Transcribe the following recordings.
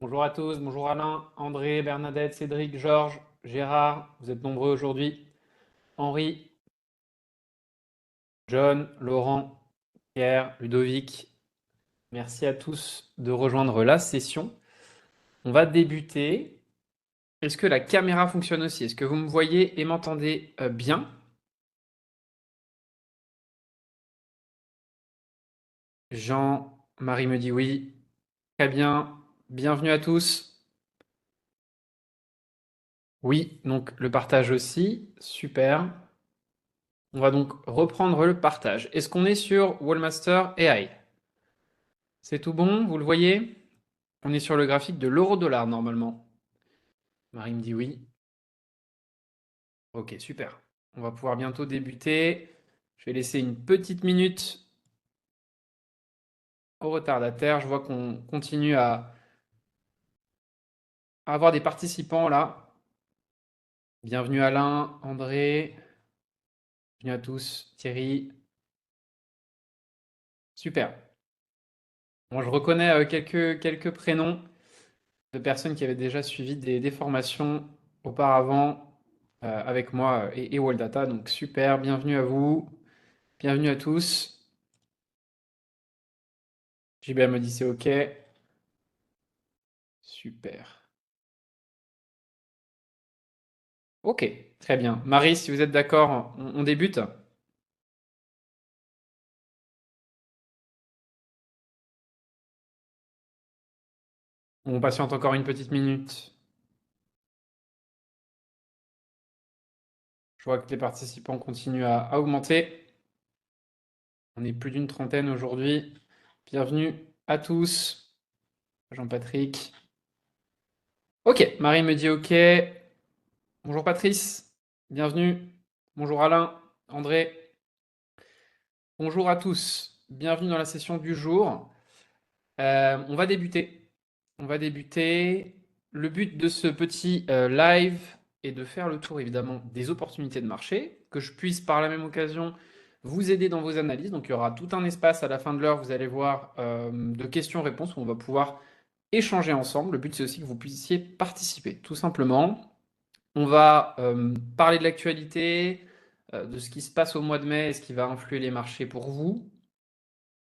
Bonjour à tous, bonjour Alain, André, Bernadette, Cédric, Georges, Gérard, vous êtes nombreux aujourd'hui. Henri, John, Laurent, Pierre, Ludovic, merci à tous de rejoindre la session. On va débuter. Est-ce que la caméra fonctionne aussi? Est-ce que vous me voyez et m'entendez bien? Jean-Marie me dit oui. Très bien. Bienvenue à tous. Oui, donc le partage aussi. Super. On va donc reprendre le partage. Est-ce qu'on est sur Wallmaster AI? C'est tout bon, vous le voyez? On est sur le graphique de l'euro-dollar normalement. Marie me dit oui. Ok, super. On va pouvoir bientôt débuter. Je vais laisser une petite minute au retardataire. Je vois qu'on continue à avoir des participants là. Bienvenue Alain, André, bienvenue à tous, Thierry. Super. Moi, je reconnais quelques prénoms de personnes qui avaient déjà suivi des formations auparavant avec moi et Waldata. Donc super, bienvenue à vous, bienvenue à tous. JBL me dit c'est ok. Super. Ok, très bien. Marie, si vous êtes d'accord, on débute. On patiente encore une petite minute. Je vois que les participants continuent à augmenter. On est plus d'une trentaine aujourd'hui. Bienvenue à tous. Jean-Patrick. Ok, Marie me dit ok. Bonjour Patrice. Bienvenue. Bonjour Alain, André. Bonjour à tous. Bienvenue dans la session du jour. On va débuter. On va débuter. Le but de ce petit live est de faire le tour évidemment des opportunités de marché, que je puisse par la même occasion vous aider dans vos analyses. Donc il y aura tout un espace à la fin de l'heure, vous allez voir, de questions-réponses où on va pouvoir échanger ensemble. Le but c'est aussi que vous puissiez participer, tout simplement. On va parler de l'actualité, de ce qui se passe au mois de mai et ce qui va influer les marchés pour vous.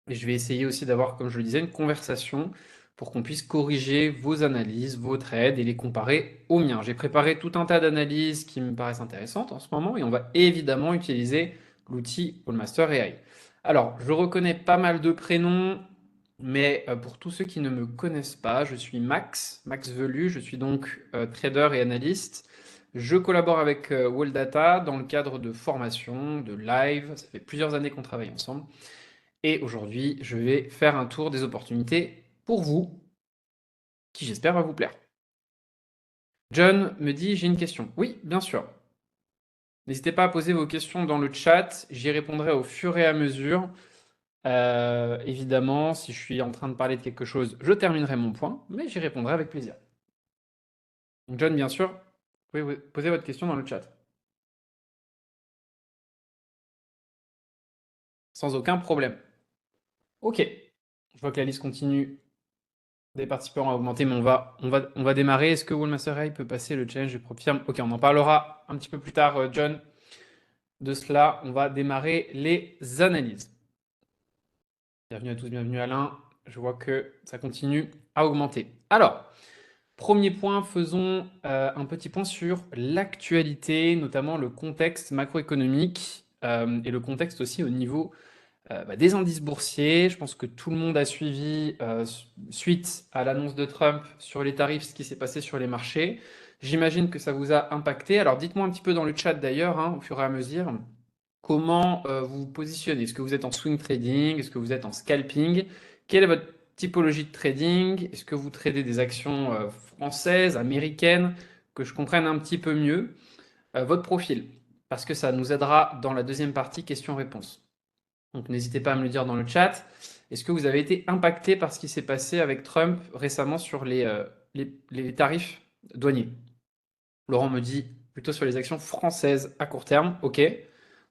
Et je vais essayer aussi d'avoir, comme je le disais, une conversation pour qu'on puisse corriger vos analyses, vos trades et les comparer aux miens. J'ai préparé tout un tas d'analyses qui me paraissent intéressantes en ce moment et on va évidemment utiliser l'outil Allmaster AI. Alors, je reconnais pas mal de prénoms, mais pour tous ceux qui ne me connaissent pas, je suis Max Velu, je suis donc trader et analyste. Je collabore avec Wall dans le cadre de formation, de live. Ça fait plusieurs années qu'on travaille ensemble. Et aujourd'hui, je vais faire un tour des opportunités pour vous, qui j'espère va vous plaire. John me dit, j'ai une question. Oui, bien sûr. N'hésitez pas à poser vos questions dans le chat, j'y répondrai au fur et à mesure. Évidemment, si je suis en train de parler de quelque chose, je terminerai mon point, mais j'y répondrai avec plaisir. Donc John, bien sûr, vous pouvez poser votre question dans le chat. Sans aucun problème. Ok, je vois que la liste continue des participants à augmenter, mais on va démarrer. Est-ce que Wallmaster AI peut passer le challenge? Je confirme. Ok, on en parlera un petit peu plus tard, John. De cela, on va démarrer les analyses. Bienvenue à tous, bienvenue Alain. Je vois que ça continue à augmenter. Alors, premier point, faisons un petit point sur l'actualité, notamment le contexte macroéconomique et le contexte aussi au niveau des indices boursiers. Je pense que tout le monde a suivi, suite à l'annonce de Trump sur les tarifs, ce qui s'est passé sur les marchés. J'imagine que ça vous a impacté. Alors dites-moi un petit peu dans le chat d'ailleurs, hein, au fur et à mesure, comment vous vous positionnez. Est-ce que vous êtes en swing trading? Est-ce que vous êtes en scalping? Quelle est votre typologie de trading? Est-ce que vous tradez des actions françaises, américaines? Que je comprenne un petit peu mieux votre profil, parce que ça nous aidera dans la deuxième partie questions-réponses. Donc n'hésitez pas à me le dire dans le chat. Est-ce que vous avez été impacté par ce qui s'est passé avec Trump récemment sur les tarifs douaniers? Laurent me dit plutôt sur les actions françaises à court terme. Ok.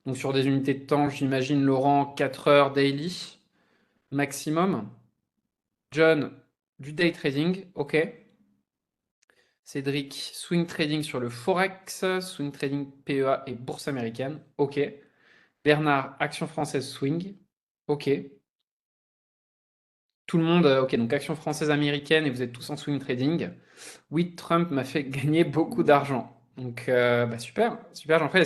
Donc sur des unités de temps, j'imagine Laurent 4 heures daily maximum. John, du day trading. Ok. Cédric, swing trading sur le Forex, swing trading PEA et bourse américaine. Ok. Bernard, action française swing. Ok. Tout le monde, ok, donc action française américaine et vous êtes tous en swing trading. Oui, Trump m'a fait gagner beaucoup d'argent. Donc, bah, super, super Jean-Fred.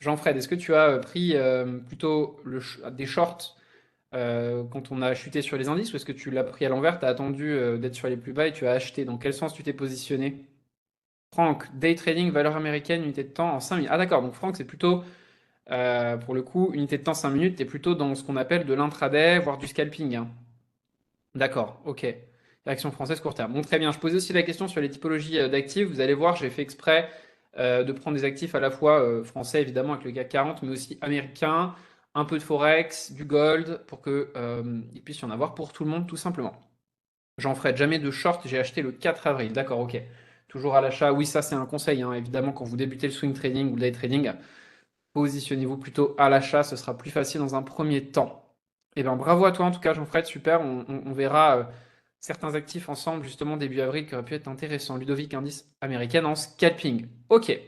Jean-Fred, est-ce que tu as pris plutôt des shorts quand on a chuté sur les indices ou est-ce que tu l'as pris à l'envers, tu as attendu d'être sur les plus bas et tu as acheté? Dans quel sens tu t'es positionné? Franck, day trading, valeur américaine, unité de temps en 5 minutes. Ah d'accord, donc Franck, c'est plutôt, pour le coup, unité de temps 5 minutes, tu es plutôt dans ce qu'on appelle de l'intraday, voire du scalping, hein. D'accord, ok. Action française court terme. Bon, très bien. Je posais aussi la question sur les typologies d'actifs. Vous allez voir, j'ai fait exprès de prendre des actifs à la fois français, évidemment, avec le CAC 40, mais aussi américains, un peu de Forex, du gold, pour qu'il puisse y en avoir pour tout le monde, tout simplement. J'en ferai jamais de short, j'ai acheté le 4 avril. D'accord, ok. Toujours à l'achat. Oui, ça, c'est un conseil, hein. Évidemment, quand vous débutez le swing trading ou le day trading, positionnez-vous plutôt à l'achat, ce sera plus facile dans un premier temps. Eh bien, bravo à toi en tout cas, Jean-Fred, super. On verra certains actifs ensemble, justement, début avril, qui auraient pu être intéressants. Ludovic, indice américaine en scalping. Ok,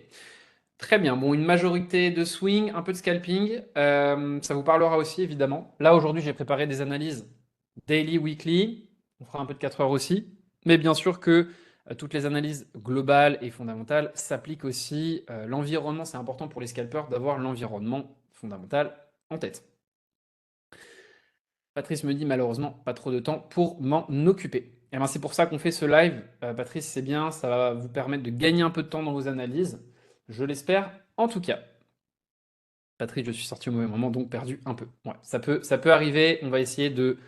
très bien. Bon, une majorité de swing, un peu de scalping. Ça vous parlera aussi, évidemment. Là, aujourd'hui, j'ai préparé des analyses daily, weekly. On fera un peu de 4 heures aussi. Mais bien sûr que toutes les analyses globales et fondamentales s'appliquent aussi. L'environnement, c'est important pour les scalpers d'avoir l'environnement fondamental en tête. Patrice me dit malheureusement pas trop de temps pour m'en occuper. Et ben c'est pour ça qu'on fait ce live. Patrice, c'est bien, ça va vous permettre de gagner un peu de temps dans vos analyses. Je l'espère en tout cas. Patrice, je suis sorti au mauvais moment, donc perdu un peu. Ouais, ça peut arriver. On va essayer de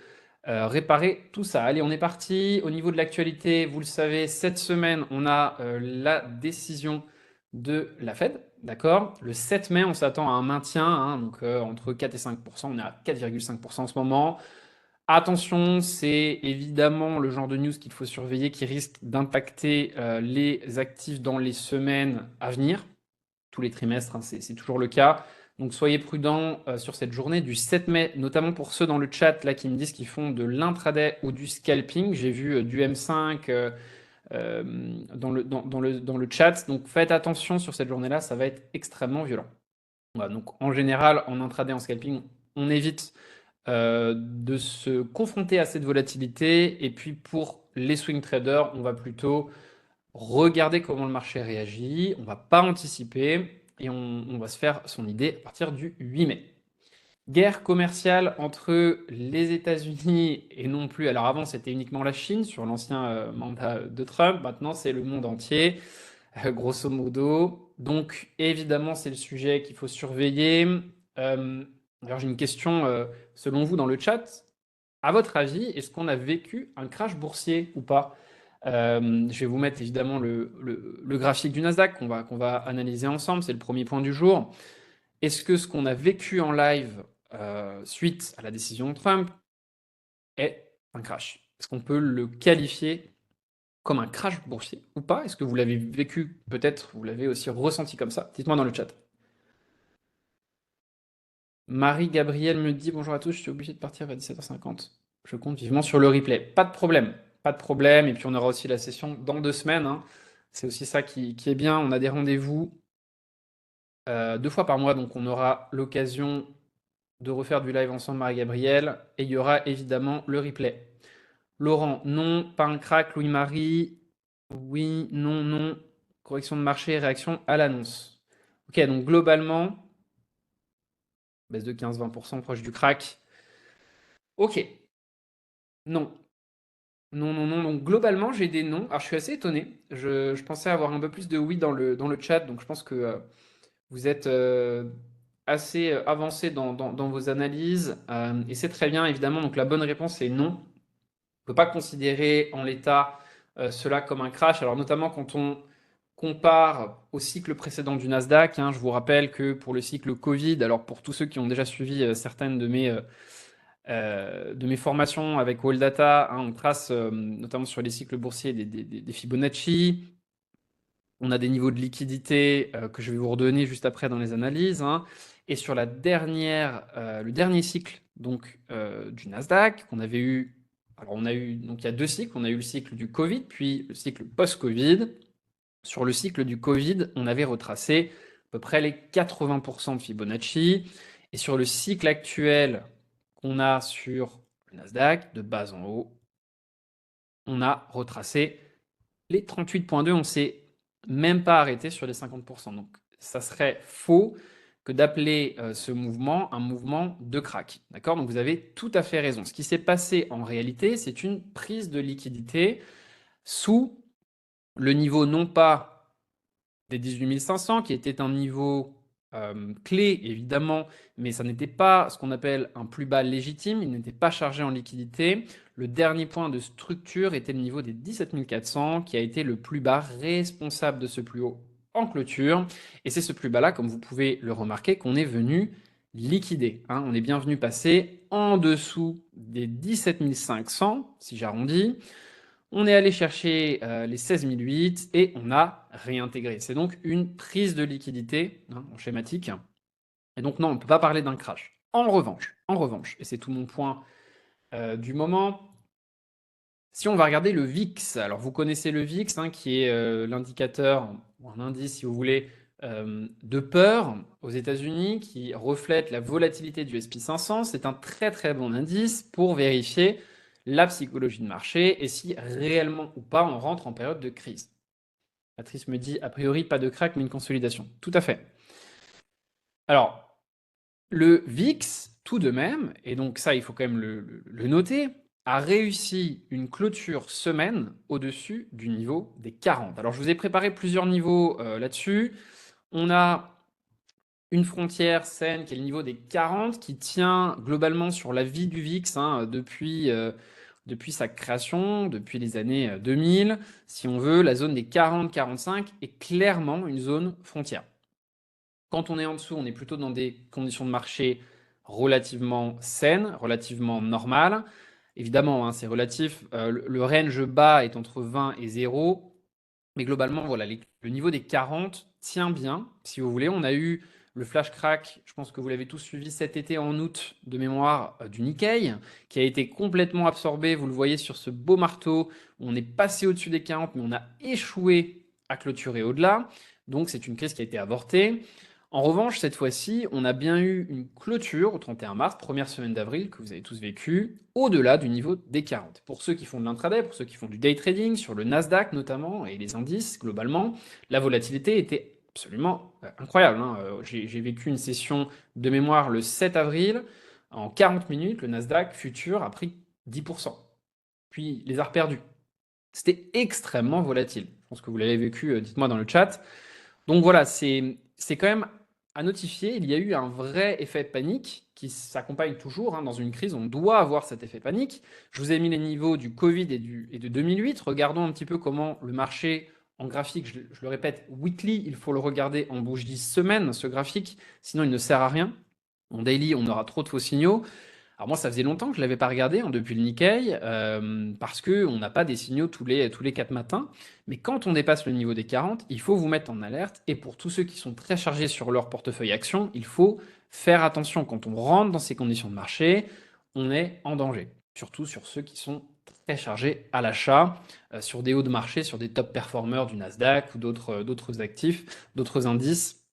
réparer tout ça. Allez, on est parti. Au niveau de l'actualité, vous le savez, cette semaine, on a la décision de la Fed. D'accord? Le 7 mai, on s'attend à un maintien, hein, donc entre 4 et 5%. On est à 4,5% en ce moment. Attention, c'est évidemment le genre de news qu'il faut surveiller qui risque d'impacter les actifs dans les semaines à venir, tous les trimestres, hein, c'est toujours le cas. Donc soyez prudents sur cette journée du 7 mai, notamment pour ceux dans le chat là qui me disent qu'ils font de l'intraday ou du scalping. J'ai vu du M5 dans le chat. Donc faites attention sur cette journée-là, ça va être extrêmement violent. Voilà, donc en général, en intraday, en scalping, on évite de se confronter à cette volatilité. Et puis pour les swing traders, on va plutôt regarder comment le marché réagit, on va pas anticiper et on va se faire son idée à partir du 8 mai. Guerre commerciale entre les États-Unis et non plus. Alors avant, c'était uniquement la Chine sur l'ancien mandat de Trump. Maintenant, c'est le monde entier, grosso modo. Donc, évidemment, c'est le sujet qu'il faut surveiller. Euh, alors, j'ai une question selon vous dans le chat. À votre avis, est-ce qu'on a vécu un crash boursier ou pas? Je vais vous mettre évidemment le graphique du Nasdaq qu'on va analyser ensemble, c'est le premier point du jour. Est-ce que ce qu'on a vécu en live suite à la décision de Trump est un crash? Est-ce qu'on peut le qualifier comme un crash boursier ou pas? Est-ce que vous l'avez vécu, peut-être, vous l'avez aussi ressenti comme ça? Dites-moi dans le chat. Marie-Gabrielle me dit bonjour à tous, je suis obligé de partir à 17h50. Je compte vivement sur le replay. Pas de problème, pas de problème. Et puis on aura aussi la session dans 2 semaines, hein. C'est aussi ça qui est bien. On a des rendez-vous 2 fois par mois, donc on aura l'occasion de refaire du live ensemble, Marie-Gabrielle. Et il y aura évidemment le replay. Laurent, non, pas un crack. Louis-Marie, oui, non, non. Correction de marché, réaction à l'annonce. Ok, donc globalement, baisse de 15-20% proche du crack. Ok, non. Non, non, non. Donc globalement, j'ai des noms. Alors je suis assez étonné. Je pensais avoir un peu plus de oui dans le chat. Donc je pense que vous êtes assez avancé dans vos analyses. Et c'est très bien, évidemment. Donc la bonne réponse est non. On ne peut pas considérer en l'état cela comme un crash. Alors notamment quand on compare au cycle précédent du Nasdaq, hein, je vous rappelle que pour le cycle Covid, alors pour tous ceux qui ont déjà suivi certaines de mes formations avec Wall Data, hein, on trace notamment sur les cycles boursiers des Fibonacci. On a des niveaux de liquidité que je vais vous redonner juste après dans les analyses, hein. Et sur le dernier cycle donc, du Nasdaq qu'on avait eu, alors on a eu, donc il y a 2 cycles, on a eu le cycle du Covid, puis le cycle post-Covid. Sur le cycle du Covid, on avait retracé à peu près les 80% de Fibonacci. Et sur le cycle actuel qu'on a sur le Nasdaq, de bas en haut, on a retracé les 38,2. On ne s'est même pas arrêté sur les 50%. Donc, ça serait faux que d'appeler ce mouvement un mouvement de crack. D'accord? Donc, vous avez tout à fait raison. Ce qui s'est passé en réalité, c'est une prise de liquidité sous le niveau non pas des 18 500, qui était un niveau clé, évidemment, mais ça n'était pas ce qu'on appelle un plus bas légitime, il n'était pas chargé en liquidité. Le dernier point de structure était le niveau des 17 400, qui a été le plus bas responsable de ce plus haut en clôture. Et c'est ce plus bas-là, comme vous pouvez le remarquer, qu'on est venu liquider. Hein. On est bien venu passer en dessous des 17 500, si j'arrondis. On est allé chercher les 16 008 et on a réintégré. C'est donc une prise de liquidité hein, en schématique. Et donc non, on ne peut pas parler d'un crash. En revanche, et c'est tout mon point du moment, si on va regarder le VIX, alors vous connaissez le VIX, hein, qui est l'indicateur, ou un indice si vous voulez, de peur aux États-Unis, qui reflète la volatilité du S&P 500. C'est un très très bon indice pour vérifier la psychologie de marché et si réellement ou pas on rentre en période de crise. Patrice me dit, a priori, pas de crack, mais une consolidation. Tout à fait. Alors, le VIX, tout de même, et donc ça, il faut quand même le noter, a réussi une clôture semaine au-dessus du niveau des 40. Alors, je vous ai préparé plusieurs niveaux là-dessus. On a une frontière saine qui est le niveau des 40, qui tient globalement sur la vie du VIX hein, depuis sa création, depuis les années 2000. Si on veut, la zone des 40-45 est clairement une zone frontière. Quand on est en dessous, on est plutôt dans des conditions de marché relativement saines, relativement normales. Évidemment, hein, c'est relatif. Le range bas est entre 20 et 0. Mais globalement, voilà, le niveau des 40 tient bien, si vous voulez. On a eu le flash crack, je pense que vous l'avez tous suivi cet été en août de mémoire du Nikkei, qui a été complètement absorbé. Vous le voyez sur ce beau marteau. On est passé au-dessus des 40, mais on a échoué à clôturer au-delà. Donc c'est une crise qui a été avortée. En revanche, cette fois-ci, on a bien eu une clôture au 31 mars, première semaine d'avril, que vous avez tous vécu, au-delà du niveau des 40. Pour ceux qui font de l'intraday, pour ceux qui font du day trading, sur le Nasdaq notamment, et les indices globalement, la volatilité était absolument incroyable. Hein. J'ai vécu une session de mémoire le 7 avril. En 40 minutes, le Nasdaq futur a pris 10%, puis les a reperdus. C'était extrêmement volatile. Je pense que vous l'avez vécu, dites-moi dans le chat. Donc voilà, c'est quand même à notifier. Il y a eu un vrai effet de panique qui s'accompagne toujours hein, dans une crise. On doit avoir cet effet panique. Je vous ai mis les niveaux du Covid et de 2008. Regardons un petit peu comment le marché en graphique, je le répète, weekly, il faut le regarder en bougie 10 semaines, ce graphique, sinon il ne sert à rien. En daily, on aura trop de faux signaux. Alors moi, ça faisait longtemps que je ne l'avais pas regardé hein, depuis le Nikkei, parce qu'on n'a pas des signaux tous les 4 matins. Mais quand on dépasse le niveau des 40, il faut vous mettre en alerte. Et pour tous ceux qui sont très chargés sur leur portefeuille action, il faut faire attention. Quand on rentre dans ces conditions de marché, on est en danger. Surtout sur ceux qui sont très chargés à l'achat, sur des hauts de marché, sur des top performers du Nasdaq ou d'autres actifs, d'autres indices.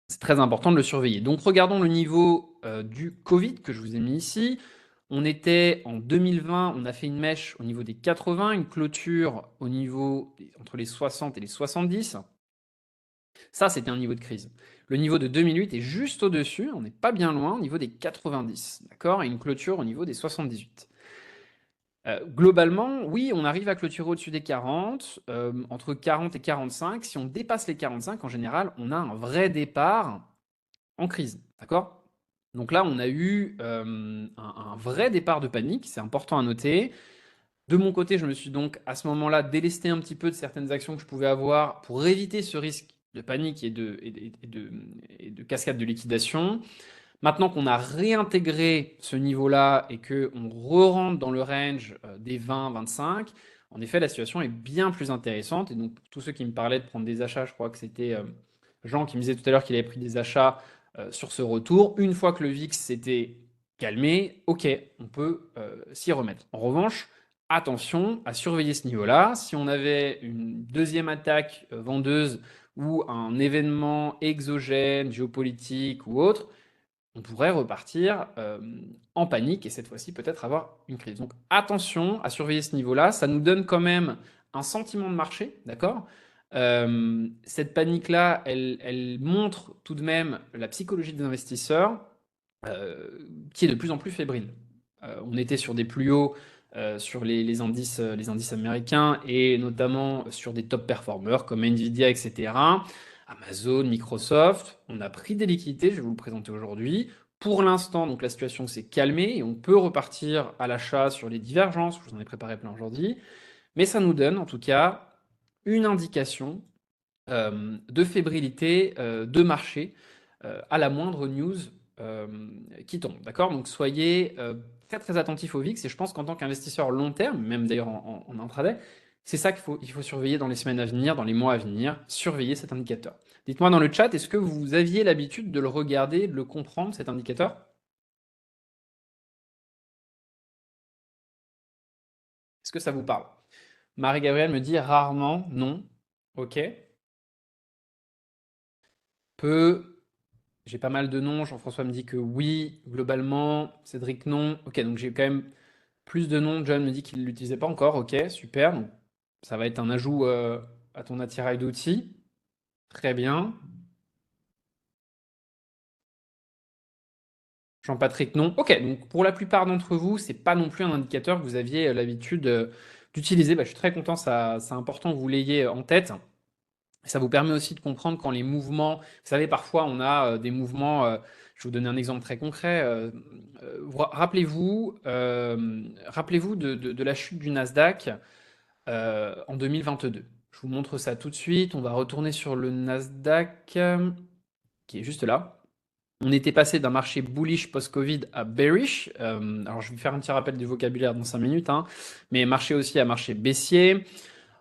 C'est très important de le surveiller. Donc regardons le niveau du Covid que je vous ai mis ici. On était en 2020, on a fait une mèche au niveau des 80, une clôture au niveau entre les 60 et les 70. Ça, c'était un niveau de crise. Le niveau de 2008 est juste au-dessus, on n'est pas bien loin, au niveau des 90, d'accord? Et une clôture au niveau des 78. Globalement, oui, on arrive à clôturer au-dessus des 40, entre 40 et 45. Si on dépasse les 45, en général, on a un vrai départ en crise, d'accord? Donc là, on a eu un vrai départ de panique, c'est important à noter. De mon côté, je me suis donc à ce moment-là délesté un petit peu de certaines actions que je pouvais avoir pour éviter ce risque de panique et de cascade de liquidation. Maintenant qu'on a réintégré ce niveau-là et qu'on re-rentre dans le range des 20-25, en effet, la situation est bien plus intéressante. Et donc, pour tous ceux qui me parlaient de prendre des achats, je crois que c'était Jean qui me disait tout à l'heure qu'il avait pris des achats sur ce retour. Une fois que le VIX s'était calmé, ok, on peut s'y remettre. En revanche, attention à surveiller ce niveau-là. Si on avait une deuxième attaque vendeuse ou un événement exogène, géopolitique ou autre, on pourrait repartir en panique et cette fois-ci peut-être avoir une crise. Donc attention à surveiller ce niveau-là, ça nous donne quand même un sentiment de marché, d'accord? Cette panique-là, elle montre tout de même la psychologie des investisseurs qui est de plus en plus fébrile. On était sur des plus hauts sur les indices américains et notamment sur des top performers comme Nvidia, etc. Amazon, Microsoft, on a pris des liquidités, je vais vous le présenter aujourd'hui. Pour l'instant, donc la situation s'est calmée et on peut repartir à l'achat sur les divergences, je vous en ai préparé plein aujourd'hui, mais ça nous donne en tout cas une indication de fébrilité de marché à la moindre news euh, qui tombe. D'accord? Donc soyez très très attentifs au VIX et je pense qu'en tant qu'investisseur long terme, même d'ailleurs en intraday, c'est ça qu'il faut surveiller dans les semaines à venir, dans les mois à venir, surveiller cet indicateur. Dites-moi dans le chat, est-ce que vous aviez l'habitude de le regarder, de le comprendre, cet indicateur? Est-ce que ça vous parle? Marie-Gabrielle me dit rarement, non. Ok. Peu, j'ai pas mal de noms. Jean-François me dit que oui, globalement. Cédric, non. Ok, donc j'ai quand même plus de noms. John me dit qu'il ne l'utilisait pas encore. Ok, super. Donc, ça va être un ajout à ton attirail d'outils. Très bien. Jean-Patrick, non. Ok, donc pour la plupart d'entre vous, c'est pas non plus un indicateur que vous aviez l'habitude d'utiliser. Bah, je suis très content, ça, c'est important que vous l'ayez en tête. Ça vous permet aussi de comprendre quand les mouvements, vous savez, parfois on a des mouvements, je vais vous donner un exemple très concret. Rappelez-vous de la chute du Nasdaq en 2022. Je vous montre ça tout de suite. On va retourner sur le Nasdaq qui est juste là. On était passé d'un marché bullish post-Covid à bearish. Alors je vais faire un petit rappel du vocabulaire dans 5 minutes, hein, mais marché aussi à marché baissier.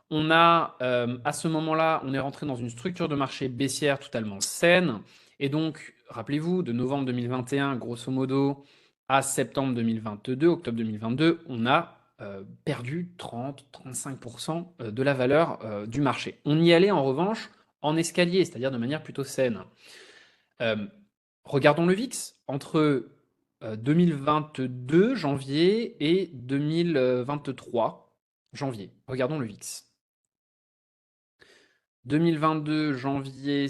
On a, à ce moment-là, on est rentré dans une structure de marché baissière totalement saine. Et donc, rappelez-vous, de novembre 2021, grosso modo, à septembre 2022, octobre 2022, on a perdu 30-35% de la valeur du marché. On y allait en revanche en escalier, c'est-à-dire de manière plutôt saine. Euh, Regardons le VIX. Entre 2022 janvier et 2023 janvier. Regardons le VIX. 2022 janvier,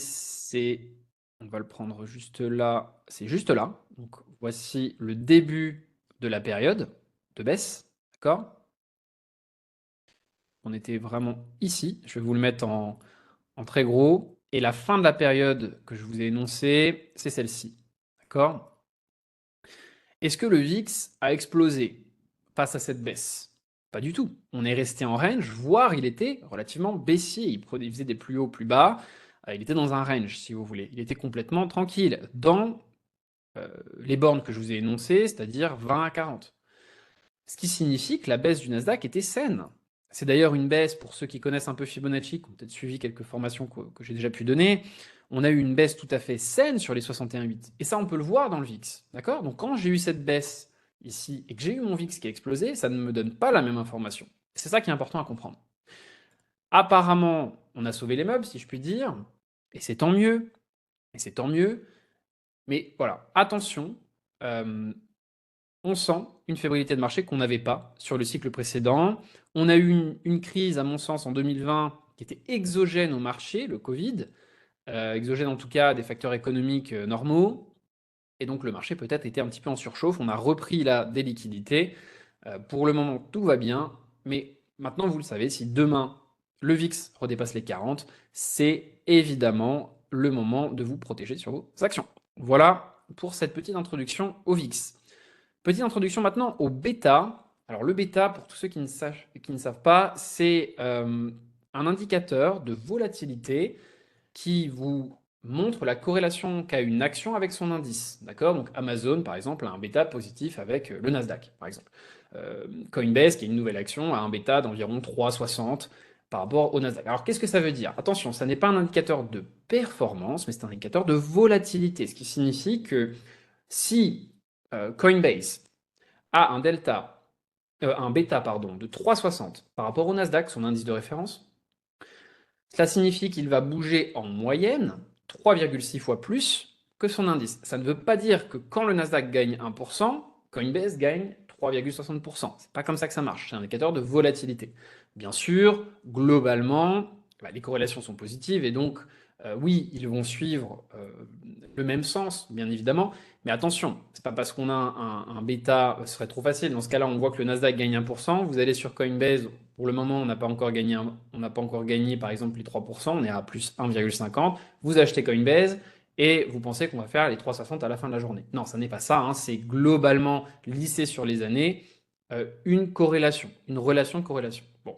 on va le prendre juste là, c'est juste là. Donc voici le début de la période de baisse, d'accord? On était vraiment ici. Je vais vous le mettre en très gros. Et la fin de la période que je vous ai énoncée, c'est celle-ci, d'accord? Est-ce que le VIX a explosé face à cette baisse? Pas du tout. On est resté en range, voire il était relativement baissier. Il faisait des plus hauts, plus bas. Il était dans un range, si vous voulez. Il était complètement tranquille dans les bornes que je vous ai énoncées, c'est-à-dire 20 à 40. Ce qui signifie que la baisse du Nasdaq était saine. C'est d'ailleurs une baisse, pour ceux qui connaissent un peu Fibonacci, qui ont peut-être suivi quelques formations que j'ai déjà pu donner, on a eu une baisse tout à fait saine sur les 61,8. Et ça, on peut le voir dans le VIX. D'accord? Donc quand j'ai eu cette baisse ici et que j'ai eu mon VIX qui a explosé, ça ne me donne pas la même information. C'est ça qui est important à comprendre. Apparemment, on a sauvé les meubles, si je puis dire, et c'est tant mieux, et c'est tant mieux. Mais voilà, attention, euh, on sent une fébrilité de marché qu'on n'avait pas sur le cycle précédent. On a eu une crise, à mon sens, en 2020 qui était exogène au marché, le Covid, exogène en tout cas des facteurs économiques normaux. Et donc le marché peut-être était un petit peu en surchauffe. On a repris là des liquidités. Pour le moment, tout va bien. Mais maintenant, vous le savez, si demain le VIX redépasse les 40, c'est évidemment le moment de vous protéger sur vos actions. Voilà pour cette petite introduction au VIX. Petite introduction maintenant au bêta. Alors le bêta, pour tous ceux qui ne savent pas, c'est un indicateur de volatilité qui vous montre la corrélation qu'a une action avec son indice. D'accord? Donc Amazon, par exemple, a un bêta positif avec le Nasdaq, par exemple. Coinbase, qui est une nouvelle action, a un bêta d'environ 3,60 par rapport au Nasdaq. Alors qu'est-ce que ça veut dire? Attention, ça n'est pas un indicateur de performance, mais c'est un indicateur de volatilité, ce qui signifie que si Coinbase a un delta un bêta pardon, de 3,60 par rapport au Nasdaq, son indice de référence, cela signifie qu'il va bouger en moyenne 3,6 fois plus que son indice. Ça ne veut pas dire que quand le Nasdaq gagne 1%, Coinbase gagne 3,60%. C'est pas comme ça que ça marche. C'est un indicateur de volatilité. Bien sûr, globalement, les corrélations sont positives et donc, oui, ils vont suivre le même sens, bien évidemment. Mais attention, c'est pas parce qu'on a un bêta, ce serait trop facile. Dans ce cas-là, on voit que le Nasdaq gagne 1%. Vous allez sur Coinbase, pour le moment, on n'a pas encore gagné, on n'a pas encore gagné par exemple les 3%, on est à plus 1,50. Vous achetez Coinbase et vous pensez qu'on va faire les 3,60 à la fin de la journée. Non, ça n'est pas ça, hein, c'est globalement lissé sur les années, une corrélation, une relation corrélation. Bon.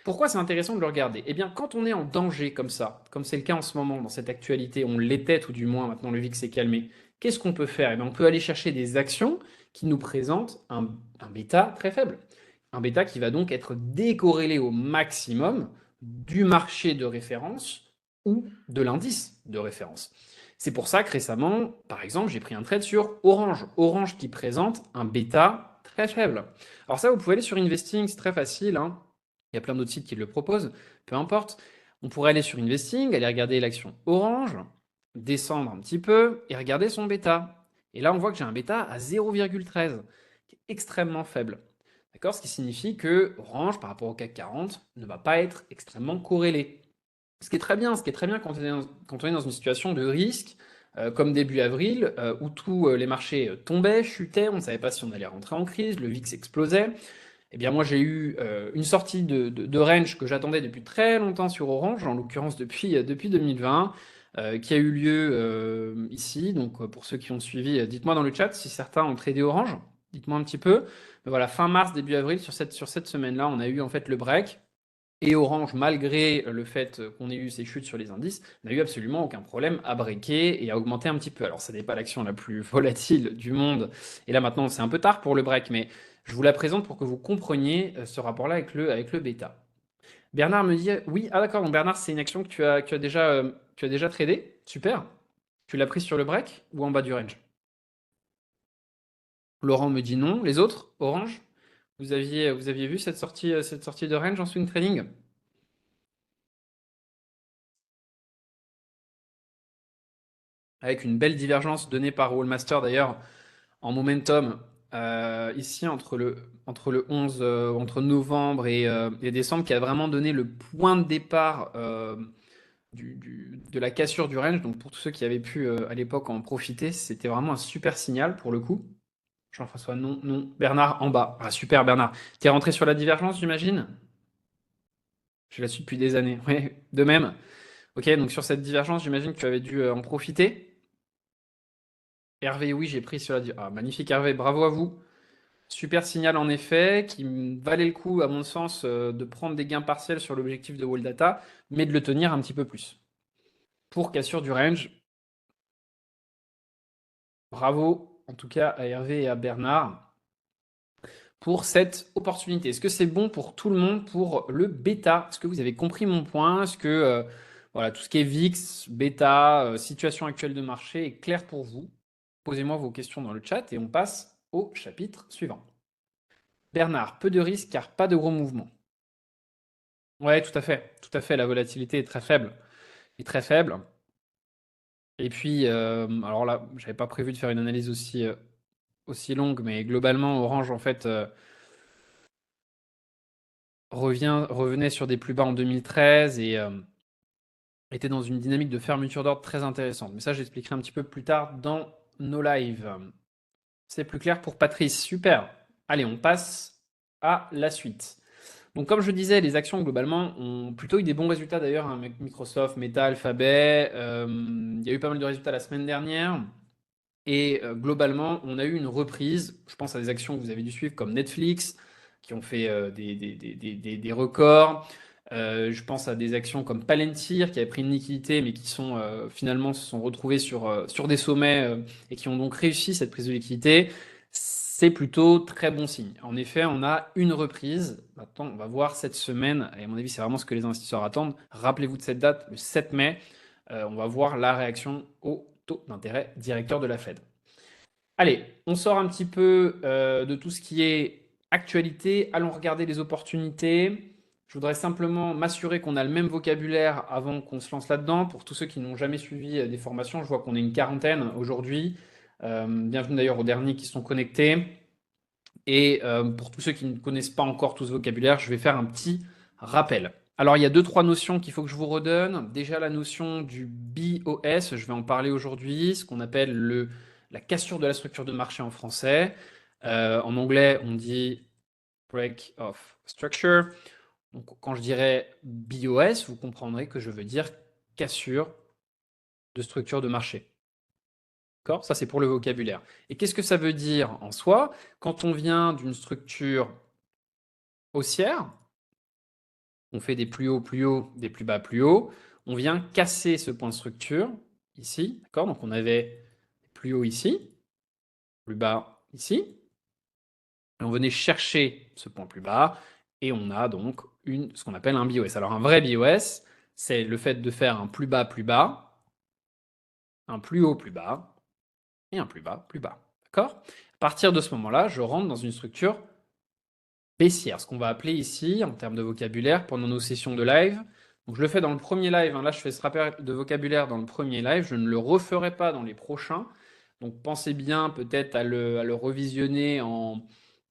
Pourquoi c'est intéressant de le regarder? Eh bien, quand on est en danger comme ça, comme c'est le cas en ce moment dans cette actualité, on l'était tout du moins, maintenant le VIX s'est calmé, qu'est-ce qu'on peut faire? Eh bien, on peut aller chercher des actions qui nous présentent un bêta très faible. Un bêta qui va donc être décorrélé au maximum du marché de référence ou de l'indice de référence. C'est pour ça que récemment, par exemple, j'ai pris un trade sur Orange. Orange qui présente un bêta très faible. Alors ça, vous pouvez aller sur Investing, c'est très facile, hein. Il y a plein d'autres sites qui le proposent, peu importe. On pourrait aller sur Investing, aller regarder l'action Orange, descendre un petit peu et regarder son bêta. Et là, on voit que j'ai un bêta à 0,13, qui est extrêmement faible. D'accord? Ce qui signifie que Orange, par rapport au CAC 40, ne va pas être extrêmement corrélé. Ce qui est très bien, quand on est dans une situation de risque, comme début avril, où tous les marchés tombaient, chutaient, on ne savait pas si on allait rentrer en crise, le VIX explosait. Eh bien, moi, j'ai eu une sortie de range que j'attendais depuis très longtemps sur Orange, en l'occurrence depuis 2020, qui a eu lieu ici. Donc, pour ceux qui ont suivi, dites-moi dans le chat si certains ont tradé Orange. Dites-moi un petit peu. Mais voilà, fin mars, début avril, sur cette semaine-là, on a eu en fait le break. Et Orange, malgré le fait qu'on ait eu ces chutes sur les indices, n'a eu absolument aucun problème à breaker et à augmenter un petit peu. Alors, ça n'est pas l'action la plus volatile du monde. Et là, maintenant, c'est un peu tard pour le break, mais je vous la présente pour que vous compreniez ce rapport-là avec le bêta. Bernard me dit, oui, ah d'accord, donc Bernard, c'est une action que tu as déjà tradé. Super. Tu l'as prise sur le break ou en bas du range? Laurent me dit non. Les autres, Orange, vous aviez vu cette sortie de range en swing trading? Avec une belle divergence donnée par Wallmaster d'ailleurs en momentum ici entre le 11, entre novembre et décembre, qui a vraiment donné le point de départ de la cassure du range. Donc pour tous ceux qui avaient pu à l'époque en profiter, c'était vraiment un super signal pour le coup. Jean-François, non, non. Bernard, en bas. Ah, super Bernard. T'es rentré sur la divergence, j'imagine? Je la suis depuis des années. Oui, de même. Ok, donc sur cette divergence, j'imagine que tu avais dû en profiter. Hervé, oui, j'ai pris sur la divergence. Ah, magnifique Hervé, bravo à vous. Super signal en effet, qui valait le coup, à mon sens, de prendre des gains partiels sur l'objectif de Wall Data, mais de le tenir un petit peu plus. Pour cassure du range, bravo en tout cas à Hervé et à Bernard pour cette opportunité. Est-ce que c'est bon pour tout le monde pour le bêta? Est-ce que vous avez compris mon point? Est-ce que voilà, tout ce qui est VIX, bêta, situation actuelle de marché est clair pour vous? Posez-moi vos questions dans le chat et on passe au chapitre suivant. Bernard, peu de risques car pas de gros mouvements. Ouais, tout à fait. Tout à fait. La volatilité est très faible. Est très faible. Et puis, alors là, j'avais pas prévu de faire une analyse aussi longue, mais globalement, Orange, en fait, revenait sur des plus bas en 2013 et était dans une dynamique de fermeture d'ordre très intéressante. Mais ça, j'expliquerai un petit peu plus tard dans nos lives. C'est plus clair pour Patrice. Super. Allez, on passe à la suite. Donc, comme je disais, les actions globalement ont plutôt eu des bons résultats d'ailleurs, hein, Microsoft, Meta, Alphabet. Il y a eu pas mal de résultats la semaine dernière. Et globalement, on a eu une reprise. Je pense à des actions que vous avez dû suivre comme Netflix, qui ont fait des records. Je pense à des actions comme Palantir, qui avaient pris une liquidité, mais qui finalement se sont retrouvées sur des sommets et qui ont donc réussi cette prise de liquidité. C'est plutôt très bon signe. En effet, on a une reprise. Maintenant, on va voir cette semaine, et à mon avis, c'est vraiment ce que les investisseurs attendent. Rappelez-vous de cette date, le 7 mai. On va voir la réaction au taux d'intérêt directeur de la Fed. Allez, on sort un petit peu de tout ce qui est actualité, allons regarder les opportunités. Je voudrais simplement m'assurer qu'on a le même vocabulaire avant qu'on se lance là-dedans. Pour tous ceux qui n'ont jamais suivi des formations, je vois qu'on est une quarantaine aujourd'hui. Bienvenue d'ailleurs aux derniers qui sont connectés. Et pour tous ceux qui ne connaissent pas encore tout ce vocabulaire, je vais faire un petit rappel. Alors, il y a deux, trois notions qu'il faut que je vous redonne. Déjà, la notion du BOS, je vais en parler aujourd'hui, ce qu'on appelle la cassure de la structure de marché en français. En anglais, on dit break of structure. Donc, quand je dirais BOS, vous comprendrez que je veux dire cassure de structure de marché. D'accord? Ça, c'est pour le vocabulaire. Et qu'est-ce que ça veut dire en soi? Quand on vient d'une structure haussière, on fait des plus hauts, des plus bas, plus hauts. On vient casser ce point de structure ici, d'accord? Donc on avait plus haut ici, plus bas ici, et on venait chercher ce point plus bas, et on a donc ce qu'on appelle un BOS. Alors un vrai BOS, c'est le fait de faire un plus bas, un plus haut plus bas, et un plus bas plus bas, d'accord? À partir de ce moment-là, je rentre dans une structure baissière, ce qu'on va appeler ici, en termes de vocabulaire, pendant nos sessions de live. Donc je le fais dans le premier live, hein. Là je fais ce rappel de vocabulaire dans le premier live, je ne le referai pas dans les prochains. Donc pensez bien peut-être à le revisionner en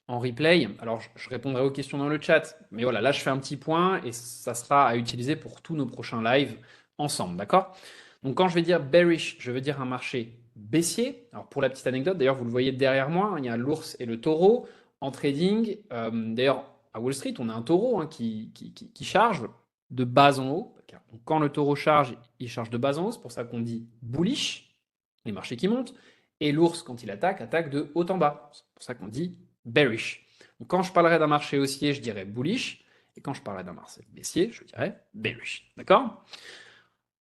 replay. Alors je répondrai aux questions dans le chat, mais voilà, là je fais un petit point et ça sera à utiliser pour tous nos prochains lives ensemble, d'accord? Donc quand je vais dire bearish, je veux dire un marché baissier. Alors pour la petite anecdote, d'ailleurs vous le voyez derrière moi, hein, il y a l'ours et le taureau en trading. D'ailleurs à Wall Street, on a un taureau, hein, qui charge de bas en haut. Donc quand le taureau charge, il charge de bas en haut, c'est pour ça qu'on dit bullish, les marchés qui montent. Et l'ours, quand il attaque de haut en bas. C'est pour ça qu'on dit bearish. Donc quand je parlerai d'un marché haussier, je dirais bullish. Et quand je parlerai d'un marché baissier, je dirais bearish. D'accord?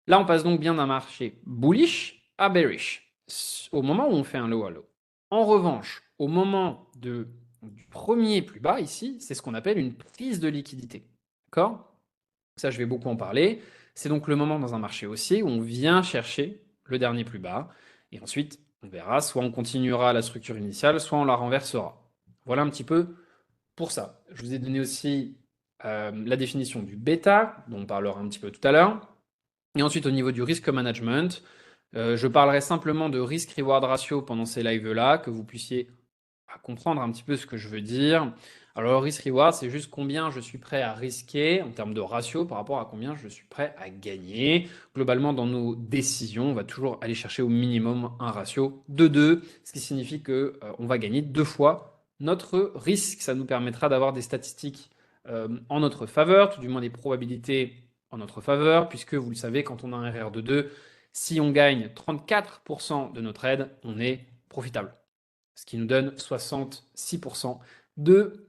Là, on passe donc bien d'un marché bullish à bearish, au moment où on fait un low à low. En revanche, au moment du premier plus bas, ici, c'est ce qu'on appelle une prise de liquidité. D'accord? Ça, je vais beaucoup en parler. C'est donc le moment dans un marché haussier où on vient chercher le dernier plus bas. Et ensuite, on verra, soit on continuera la structure initiale, soit on la renversera. Voilà un petit peu pour ça. Je vous ai donné aussi la définition du bêta, dont on parlera un petit peu tout à l'heure. Et ensuite, au niveau du risk management, je parlerai simplement de risk-reward ratio pendant ces lives-là, que vous puissiez comprendre un petit peu ce que je veux dire. Alors, le risk-reward, c'est juste combien je suis prêt à risquer en termes de ratio par rapport à combien je suis prêt à gagner. Globalement, dans nos décisions, on va toujours aller chercher au minimum un ratio de 2, ce qui signifie que on va gagner 2 fois notre risque. Ça nous permettra d'avoir des statistiques en notre faveur, tout du moins des probabilités en notre faveur, puisque vous le savez, quand on a un RR de 2, si on gagne 34% de nos trades, on est profitable. Ce qui nous donne 66% de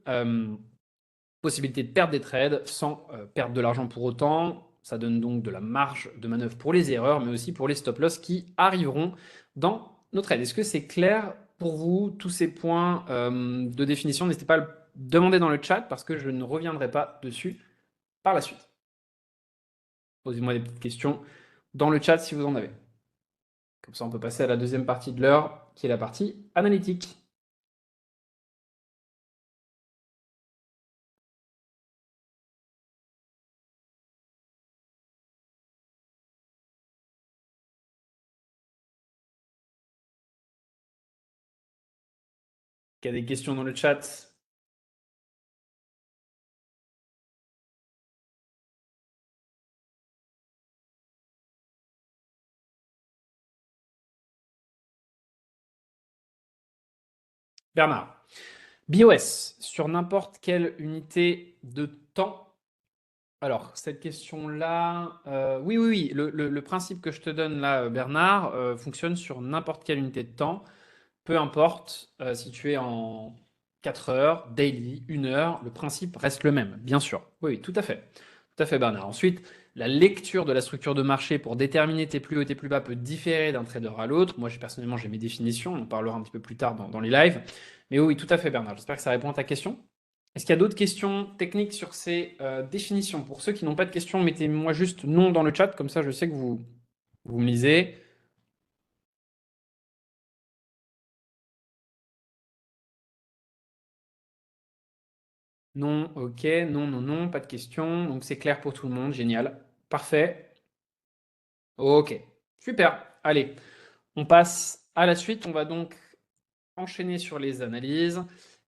possibilité de perdre des trades sans perdre de l'argent pour autant. Ça donne donc de la marge de manœuvre pour les erreurs, mais aussi pour les stop-loss qui arriveront dans nos trades. Est-ce que c'est clair pour vous, tous ces points de définition? N'hésitez pas à le demander dans le chat parce que je ne reviendrai pas dessus par la suite. Posez-moi des petites questions dans le chat si vous en avez. Comme ça, on peut passer à la deuxième partie de l'heure, qui est la partie analytique. Il y a des questions dans le chat? Bernard. BOS, sur n'importe quelle unité de temps. Alors, cette question-là, oui, oui, oui, le principe que je te donne là, Bernard, fonctionne sur n'importe quelle unité de temps, peu importe si tu es en 4 heures, daily, 1 heure, le principe reste le même, bien sûr. Oui, oui, tout à fait. Tout à fait, Bernard. Ensuite, la lecture de la structure de marché pour déterminer tes plus hauts et tes plus bas peut différer d'un trader à l'autre. Moi, personnellement, j'ai mes définitions, on en parlera un petit peu plus tard dans les lives. Mais oui, oui, tout à fait, Bernard. J'espère que ça répond à ta question. Est-ce qu'il y a d'autres questions techniques sur ces définitions? Pour ceux qui n'ont pas de questions, mettez-moi juste non dans le chat, comme ça je sais que vous me lisez. Non, ok, non, non, non, pas de questions. Donc c'est clair pour tout le monde, génial. Parfait. Ok, super. Allez, on passe à la suite. On va donc enchaîner sur les analyses.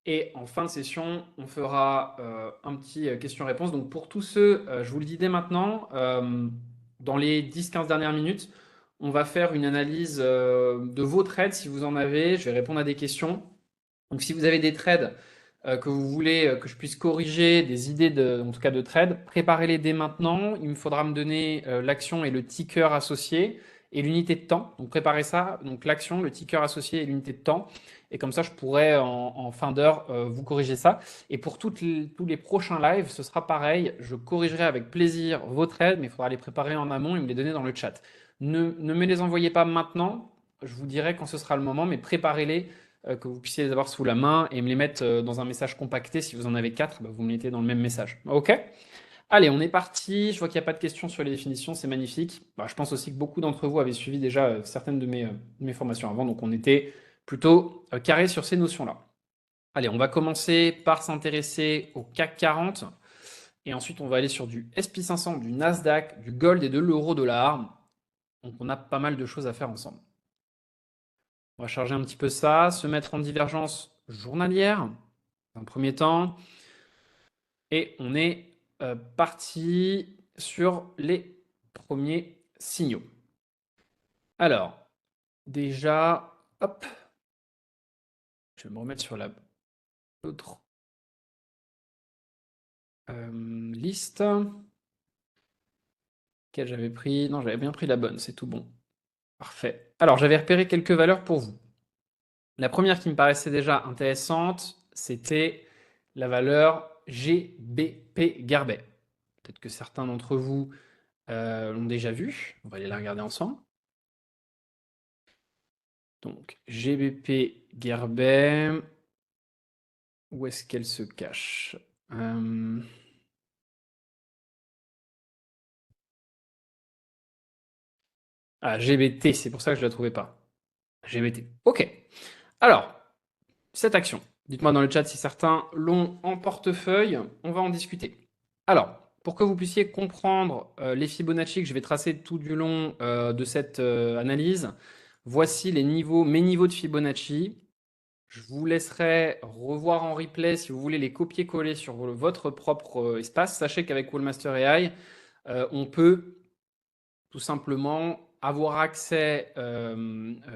Et en fin de session, on fera un petit question-réponse. Donc pour tous ceux, je vous le dis dès maintenant, dans les 10-15 dernières minutes, on va faire une analyse de vos trades si vous en avez. Je vais répondre à des questions. Donc si vous avez des trades que vous voulez que je puisse corriger, des idées en tout cas de trade, préparez-les dès maintenant. Il me faudra me donner l'action et le ticker associé et l'unité de temps. Donc préparez ça, donc l'action, le ticker associé et l'unité de temps. Et comme ça, je pourrai en fin d'heure vous corriger ça. Et pour tous les prochains lives, ce sera pareil. Je corrigerai avec plaisir vos trades, mais il faudra les préparer en amont et me les donner dans le chat. Ne me les envoyez pas maintenant. Je vous dirai quand ce sera le moment, mais préparez-les que vous puissiez les avoir sous la main et me les mettre dans un message compacté. Si vous en avez quatre, bah, vous me mettez dans le même message. OK? Allez, on est parti. Je vois qu'il n'y a pas de questions sur les définitions, c'est magnifique. Bah, je pense aussi que beaucoup d'entre vous avaient suivi déjà certaines de mes formations avant, donc on était plutôt carré sur ces notions-là. Allez, on va commencer par s'intéresser au CAC 40 et ensuite on va aller sur du SP500, du Nasdaq, du Gold et de l'euro-dollar. Donc on a pas mal de choses à faire ensemble. On va charger un petit peu ça, se mettre en divergence journalière, dans un premier temps. Et on est parti sur les premiers signaux. Alors, déjà, hop, je vais me remettre sur l'autre liste. Quelle j'avais pris? Non, j'avais bien pris la bonne, c'est tout bon. Parfait. Alors, j'avais repéré quelques valeurs pour vous. La première qui me paraissait déjà intéressante, c'était la valeur GBP Garbet. Peut-être que certains d'entre vous l'ont déjà vue. On va aller la regarder ensemble. Donc, GBP Garbet, où est-ce qu'elle se cache? Ah, GBT, c'est pour ça que je ne la trouvais pas. GBT. Ok. Alors, cette action. Dites-moi dans le chat si certains l'ont en portefeuille. On va en discuter. Alors, pour que vous puissiez comprendre les Fibonacci que je vais tracer tout du long de cette analyse, voici mes niveaux de Fibonacci. Je vous laisserai revoir en replay si vous voulez les copier-coller sur votre propre espace. Sachez qu'avec Wallmaster AI, on peut tout simplement avoir accès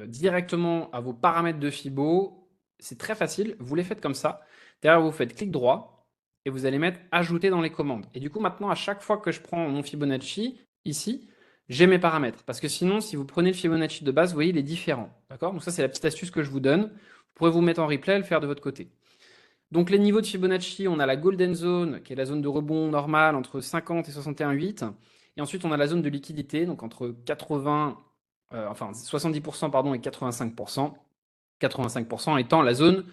directement à vos paramètres de Fibo. C'est très facile, vous les faites comme ça. Derrière, vous faites clic droit et vous allez mettre ajouter dans les commandes. Et du coup, maintenant, à chaque fois que je prends mon Fibonacci, ici, j'ai mes paramètres. Parce que sinon, si vous prenez le Fibonacci de base, vous voyez, il est différent. D'accord? Donc ça, c'est la petite astuce que je vous donne. Vous pourrez vous mettre en replay et le faire de votre côté. Donc les niveaux de Fibonacci, on a la Golden Zone, qui est la zone de rebond normale entre 50 et 61,8. Et ensuite, on a la zone de liquidité, donc entre 70% pardon, et 85%. 85% étant la zone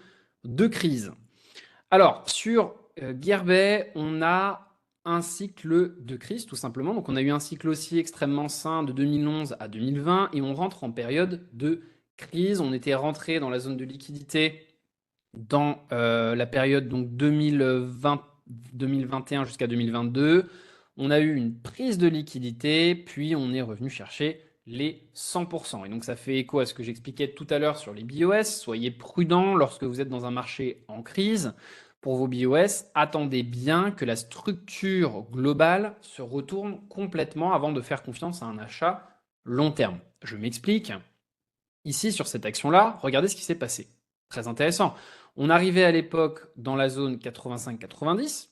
de crise. Alors, sur Guerbet, on a un cycle de crise, tout simplement. Donc, on a eu un cycle aussi extrêmement sain de 2011 à 2020 et on rentre en période de crise. On était rentré dans la zone de liquidité dans la période donc 2021 jusqu'à 2022. On a eu une prise de liquidité, puis on est revenu chercher les 100%. Et donc ça fait écho à ce que j'expliquais tout à l'heure sur les BOS. Soyez prudents lorsque vous êtes dans un marché en crise. Pour vos BOS, attendez bien que la structure globale se retourne complètement avant de faire confiance à un achat long terme. Je m'explique. Ici, sur cette action-là, regardez ce qui s'est passé. Très intéressant. On arrivait à l'époque dans la zone 85-90,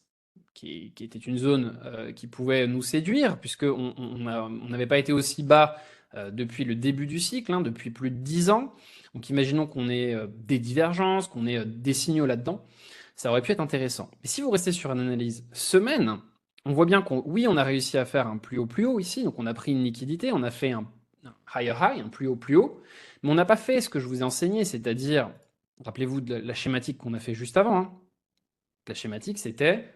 qui était une zone qui pouvait nous séduire, puisqu'on n'avait pas été aussi bas depuis le début du cycle, hein, depuis plus de 10 ans. Donc imaginons qu'on ait des divergences, qu'on ait des signaux là-dedans. Ça aurait pu être intéressant. Mais si vous restez sur une analyse semaine, on voit bien oui, on a réussi à faire un plus haut ici. Donc on a pris une liquidité, on a fait un higher high, un plus haut, mais on n'a pas fait ce que je vous ai enseigné, c'est-à-dire, rappelez-vous de la schématique qu'on a fait juste avant. Hein. La schématique, c'était,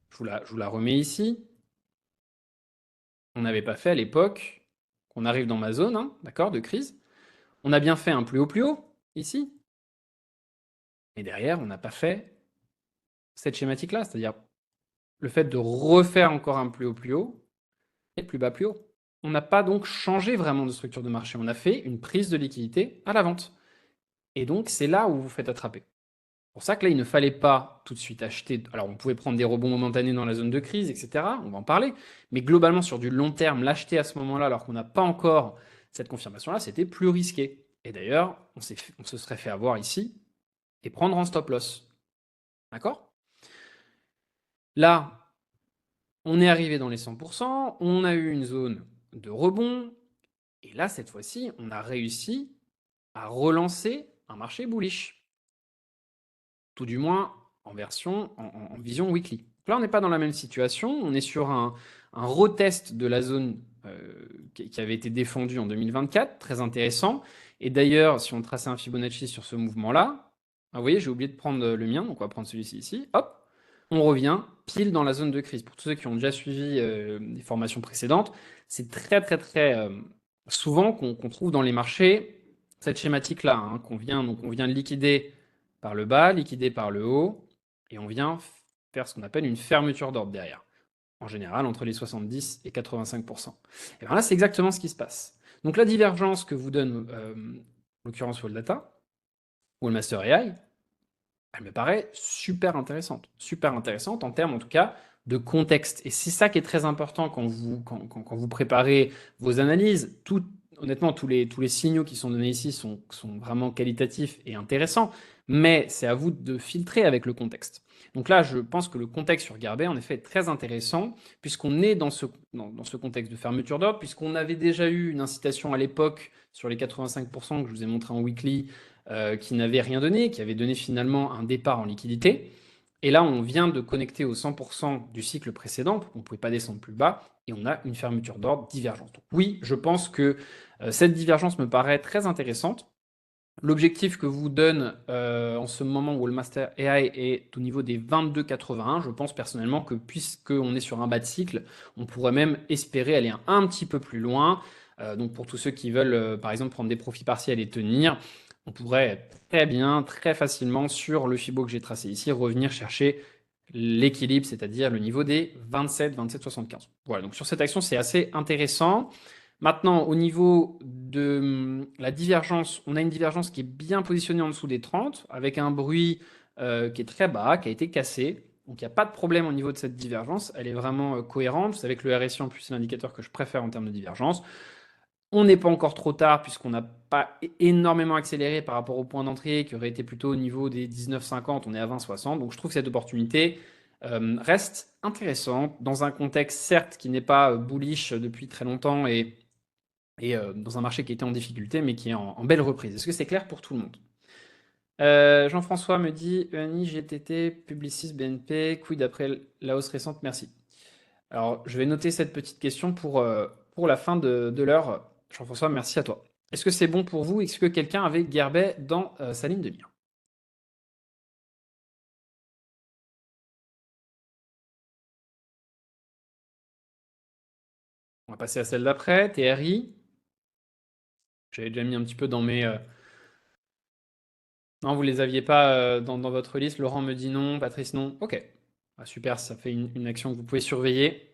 je vous la remets ici, on n'avait pas fait à l'époque qu'on arrive dans ma zone, hein, d'accord, de crise. On a bien fait un plus haut, ici. Et derrière, on n'a pas fait cette schématique-là, c'est-à-dire le fait de refaire encore un plus haut et plus bas plus haut. On n'a pas donc changé vraiment de structure de marché. On a fait une prise de liquidité à la vente. Et donc, c'est là où vous faites attraper. C'est pour ça que là, il ne fallait pas tout de suite acheter. Alors, on pouvait prendre des rebonds momentanés dans la zone de crise, etc. On va en parler. Mais globalement, sur du long terme, l'acheter à ce moment-là, alors qu'on n'a pas encore cette confirmation-là, c'était plus risqué. Et d'ailleurs, on se serait fait avoir ici et prendre en stop loss. D'accord? Là, on est arrivé dans les 100%, on a eu une zone de rebond, et là, cette fois-ci, on a réussi à relancer un marché bullish. Tout du moins en version, en vision weekly. Donc là, on n'est pas dans la même situation, on est sur un retest de la zone qui avait été défendue en 2024, très intéressant. Et d'ailleurs, si on traçait un Fibonacci sur ce mouvement-là, vous voyez, j'ai oublié de prendre le mien, donc on va prendre celui-ci ici, hop, on revient pile dans la zone de crise. Pour tous ceux qui ont déjà suivi les formations précédentes, c'est très souvent qu'on trouve dans les marchés cette schématique-là, hein, donc on vient de liquider par le bas, liquidé par le haut, et on vient faire ce qu'on appelle une fermeture d'ordre derrière. En général, entre les 70 et 85%. Et bien là, c'est exactement ce qui se passe. Donc la divergence que vous donne, en l'occurrence Wall Master AI, elle me paraît super intéressante en termes en tout cas de contexte. Et c'est ça qui est très important quand vous préparez vos analyses. Honnêtement, tous les signaux qui sont donnés ici sont vraiment qualitatifs et intéressants, mais c'est à vous de filtrer avec le contexte. Donc là, je pense que le contexte sur Garbet, en effet, est très intéressant, puisqu'on est dans ce contexte de fermeture d'ordre, puisqu'on avait déjà eu une incitation à l'époque sur les 85% que je vous ai montré en weekly, qui n'avait rien donné, qui avait donné finalement un départ en liquidité. Et là, on vient de connecter au 100% du cycle précédent, on ne pouvait pas descendre plus bas, et on a une fermeture d'ordre divergente. Donc oui, je pense que cette divergence me paraît très intéressante. L'objectif que vous donne en ce moment Wallmaster AI est au niveau des 22,81. Je pense personnellement que puisqu'on est sur un bas de cycle, on pourrait même espérer aller un petit peu plus loin. Donc pour tous ceux qui veulent par exemple prendre des profits partiels et tenir, on pourrait très bien, très facilement sur le Fibo que j'ai tracé ici, revenir chercher l'équilibre, c'est-à-dire le niveau des 27, 27,75. Voilà, donc sur cette action, c'est assez intéressant. Maintenant, au niveau de la divergence, on a une divergence qui est bien positionnée en dessous des 30, avec un bruit qui est très bas, qui a été cassé. Donc il n'y a pas de problème au niveau de cette divergence, elle est vraiment cohérente. Vous savez que le RSI en plus c'est l'indicateur que je préfère en termes de divergence. On n'est pas encore trop tard puisqu'on n'a pas énormément accéléré par rapport au point d'entrée qui aurait été plutôt au niveau des 19,50, on est à 20,60. Donc je trouve que cette opportunité reste intéressante dans un contexte certes qui n'est pas bullish depuis très longtemps et dans un marché qui était en difficulté, mais qui est en belle reprise. Est-ce que c'est clair pour tout le monde? Jean-François me dit ENI, GTT, Publicis, BNP, quid après la hausse récente? Merci. Alors, je vais noter cette petite question pour la fin de l'heure. Jean-François, merci à toi. Est-ce que c'est bon pour vous? Est-ce que quelqu'un avait Gerbet dans sa ligne de mire? On va passer à celle d'après, TRI. J'avais déjà mis un petit peu dans mes... Non, vous les aviez pas dans votre liste. Laurent me dit non, Patrice non. Ok. Ah, super, ça fait une action que vous pouvez surveiller.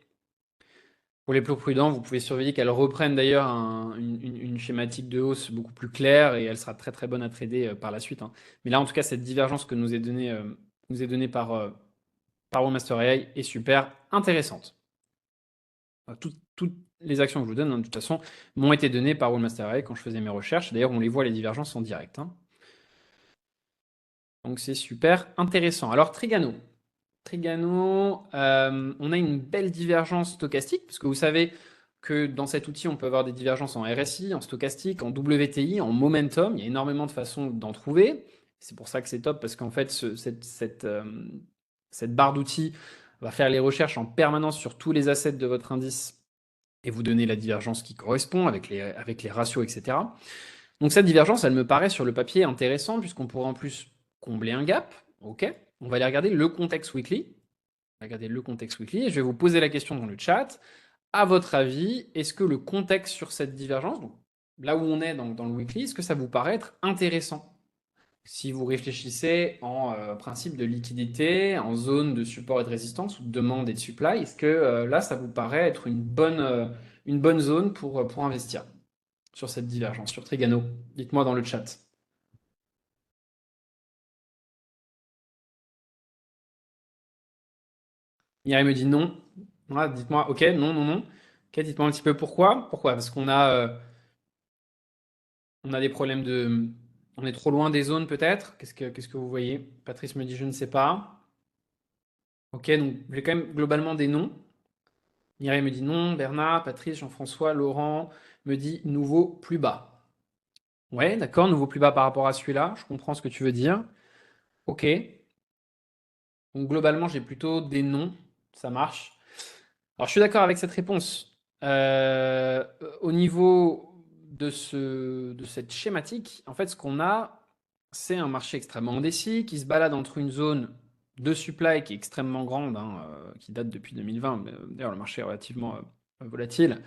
Pour les plus prudents, vous pouvez surveiller qu'elle reprenne d'ailleurs une schématique de hausse beaucoup plus claire et elle sera très bonne à trader par la suite, hein. Mais là, en tout cas, cette divergence que nous est donnée par Master AI est super intéressante. Toutes les actions que je vous donne, hein, de toute façon, m'ont été données par Master AI quand je faisais mes recherches. D'ailleurs, on les voit, les divergences en direct, hein. Donc c'est super intéressant. Alors Trigano. On a une belle divergence stochastique, parce que vous savez que dans cet outil, on peut avoir des divergences en RSI, en stochastique, en WTI, en momentum. Il y a énormément de façons d'en trouver. C'est pour ça que c'est top, parce qu'en fait, cette barre d'outils va faire les recherches en permanence sur tous les assets de votre indice et vous donner la divergence qui correspond avec les ratios, etc. Donc cette divergence, elle me paraît sur le papier intéressante, puisqu'on pourrait en plus combler un gap. Ok. On va aller regarder le contexte weekly. Regardez le contexte weekly et je vais vous poser la question dans le chat. À votre avis, est-ce que le contexte sur cette divergence, donc là où on est dans le weekly, est-ce que ça vous paraît être intéressant? si vous réfléchissez en principe de liquidité, en zone de support et de résistance, ou de demande et de supply, est-ce que là, ça vous paraît être une bonne zone pour investir sur cette divergence, sur Trigano? Dites-moi dans le chat. Mireille me dit non. Voilà, dites-moi, ok, non, non, non. Ok, dites-moi un petit peu pourquoi. Pourquoi? Parce on a des problèmes de. On est trop loin des zones peut-être? Qu'est-ce que vous voyez? Patrice me dit je ne sais pas. Ok, donc j'ai quand même globalement des noms. Mireille me dit non. Bernard, Patrice, Jean-François, Laurent me dit nouveau plus bas. Ouais, d'accord, nouveau plus bas par rapport à celui-là. Je comprends ce que tu veux dire. Ok. Donc globalement, j'ai plutôt des noms. Ça marche. Alors, je suis d'accord avec cette réponse. Au niveau de cette schématique, en fait, ce qu'on a, c'est un marché extrêmement indécis qui se balade entre une zone de supply qui est extrêmement grande, hein, qui date depuis 2020. Mais, d'ailleurs, le marché est relativement volatile.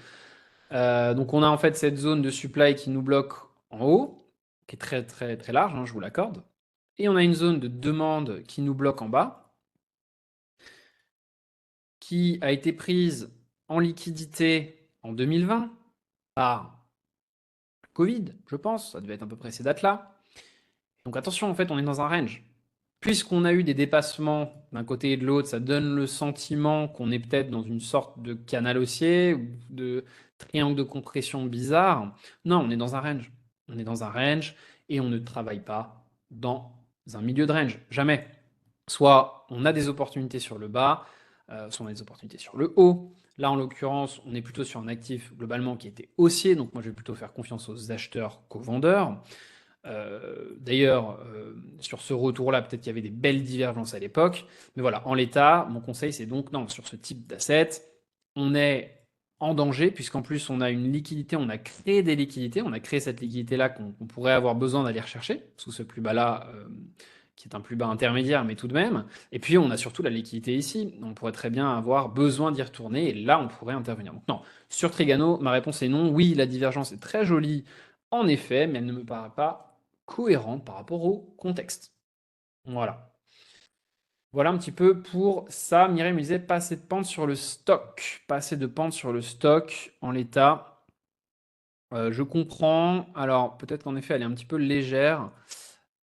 Donc, on a en fait cette zone de supply qui nous bloque en haut, qui est très très très large, hein, je vous l'accorde. Et on a une zone de demande qui nous bloque en bas, qui a été prise en liquidité en 2020 par Covid, je pense, ça devait être à peu près ces dates-là. Donc attention, en fait, on est dans un range. Puisqu'on a eu des dépassements d'un côté et de l'autre, ça donne le sentiment qu'on est peut-être dans une sorte de canal haussier ou de triangle de compression bizarre. Non, on est dans un range. On est dans un range et on ne travaille pas dans un milieu de range. Jamais. Soit on a des opportunités sur le bas, soit on a des opportunités sur le haut. Là, en l'occurrence, on est plutôt sur un actif globalement qui était haussier, donc moi je vais plutôt faire confiance aux acheteurs qu'aux vendeurs. D'ailleurs, sur ce retour-là, peut-être qu'il y avait des belles divergences à l'époque, mais voilà, en l'état, mon conseil c'est donc non, sur ce type d'asset, on est en danger, puisqu'en plus on a une liquidité, on a créé des liquidités, on a créé cette liquidité-là qu'on pourrait avoir besoin d'aller rechercher, sous ce plus bas-là, qui est un plus bas intermédiaire, mais tout de même. Et puis on a surtout la liquidité ici, on pourrait très bien avoir besoin d'y retourner, et là on pourrait intervenir. Donc non, sur Trigano, ma réponse est non. Oui, la divergence est très jolie, en effet, mais elle ne me paraît pas cohérente par rapport au contexte. Voilà. Voilà un petit peu pour ça. Mireille me disait pas assez de pente sur le stock. Pas assez de pente sur le stock en l'état. Je comprends. Alors, peut-être qu'en effet, elle est un petit peu légère.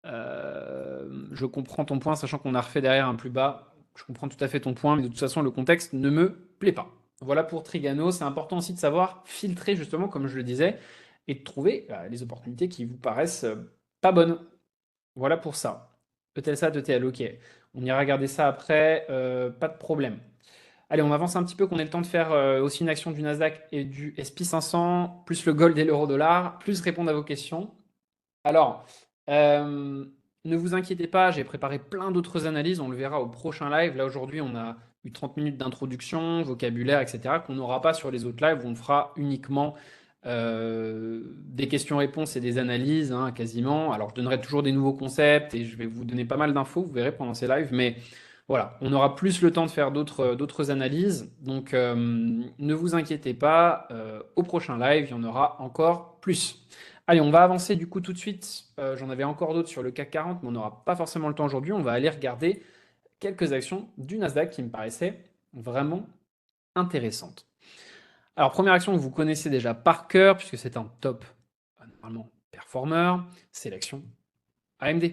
Je comprends ton point, sachant qu'on a refait derrière un plus bas. Je comprends tout à fait ton point, mais de toute façon, le contexte ne me plaît pas. Voilà pour Trigano. C'est important aussi de savoir filtrer, justement, comme je le disais, et de trouver les opportunités qui vous paraissent pas bonnes. Voilà pour ça. Eutelsat, ETL, ok. On ira regarder ça après, pas de problème. Allez, on avance un petit peu, qu'on ait le temps de faire aussi une action du Nasdaq et du SP 500, plus le gold et l'euro dollar, plus répondre à vos questions. Alors, ne vous inquiétez pas, j'ai préparé plein d'autres analyses, on le verra au prochain live. Là, aujourd'hui, on a eu 30 minutes d'introduction, vocabulaire, etc., qu'on n'aura pas sur les autres lives, où on fera uniquement des questions-réponses et des analyses, hein, quasiment. Alors, je donnerai toujours des nouveaux concepts et je vais vous donner pas mal d'infos, vous verrez pendant ces lives, mais voilà, on aura plus le temps de faire d'autres analyses. Donc, ne vous inquiétez pas, au prochain live, il y en aura encore plus. Allez, on va avancer du coup tout de suite. J'en avais encore d'autres sur le CAC 40, mais on n'aura pas forcément le temps aujourd'hui. On va aller regarder quelques actions du Nasdaq qui me paraissaient vraiment intéressantes. Alors, première action que vous connaissez déjà par cœur, puisque c'est un top, normalement, performeur, c'est l'action AMD,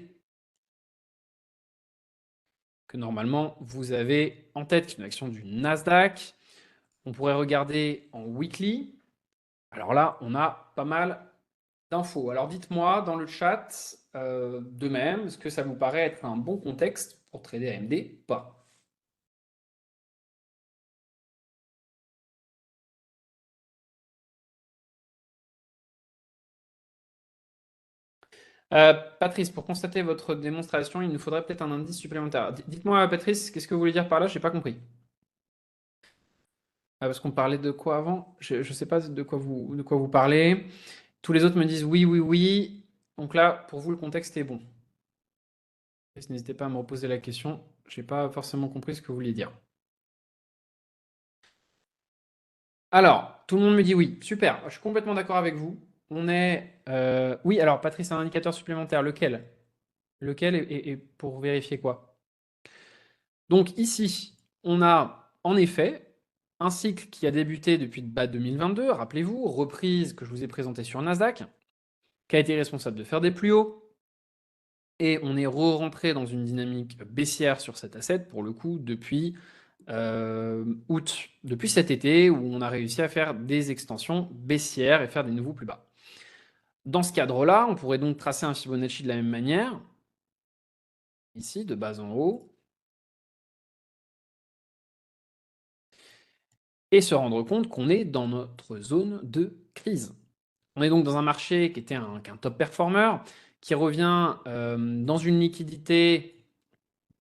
que normalement vous avez en tête, qui est une action du Nasdaq. On pourrait regarder en weekly. Alors là, on a pas mal d'infos. Alors dites-moi dans le chat de même, est-ce que ça vous paraît être un bon contexte pour trader AMD ou pas? Patrice, pour constater votre démonstration, il nous faudrait peut-être un indice supplémentaire. Dites-moi, Patrice, qu'est-ce que vous voulez dire par là? J'ai pas compris. Ah, parce qu'on parlait de quoi avant? Je ne sais pas de quoi vous parlez. Tous les autres me disent oui, oui, oui. Donc là, pour vous, le contexte est bon. N'hésitez pas à me reposer la question. Je n'ai pas forcément compris ce que vous vouliez dire. Alors, tout le monde me dit oui. Super. Je suis complètement d'accord avec vous. On est. Oui, alors, Patrice, un indicateur supplémentaire. Lequel? Lequel est pour vérifier quoi? Donc ici, on a en effet un cycle qui a débuté depuis 2022, rappelez-vous, reprise que je vous ai présentée sur Nasdaq, qui a été responsable de faire des plus hauts, et on est re-rentré dans une dynamique baissière sur cet asset, pour le coup, depuis août, depuis cet été, où on a réussi à faire des extensions baissières et faire des nouveaux plus bas. Dans ce cadre-là, on pourrait donc tracer un Fibonacci de la même manière, ici, de bas en haut, et se rendre compte qu'on est dans notre zone de crise. On est donc dans un marché qui était qu'un top performer, qui revient dans une liquidité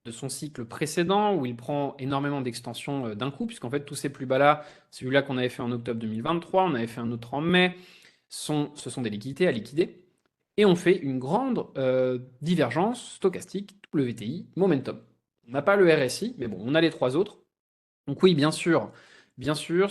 de son cycle précédent, où il prend énormément d'extensions d'un coup, puisqu'en fait tous ces plus bas-là, celui-là qu'on avait fait en octobre 2023, on avait fait un autre en mai, ce sont des liquidités à liquider, et on fait une grande divergence stochastique, WTI, momentum. On n'a pas le RSI, mais bon, on a les trois autres. Donc oui, bien sûr,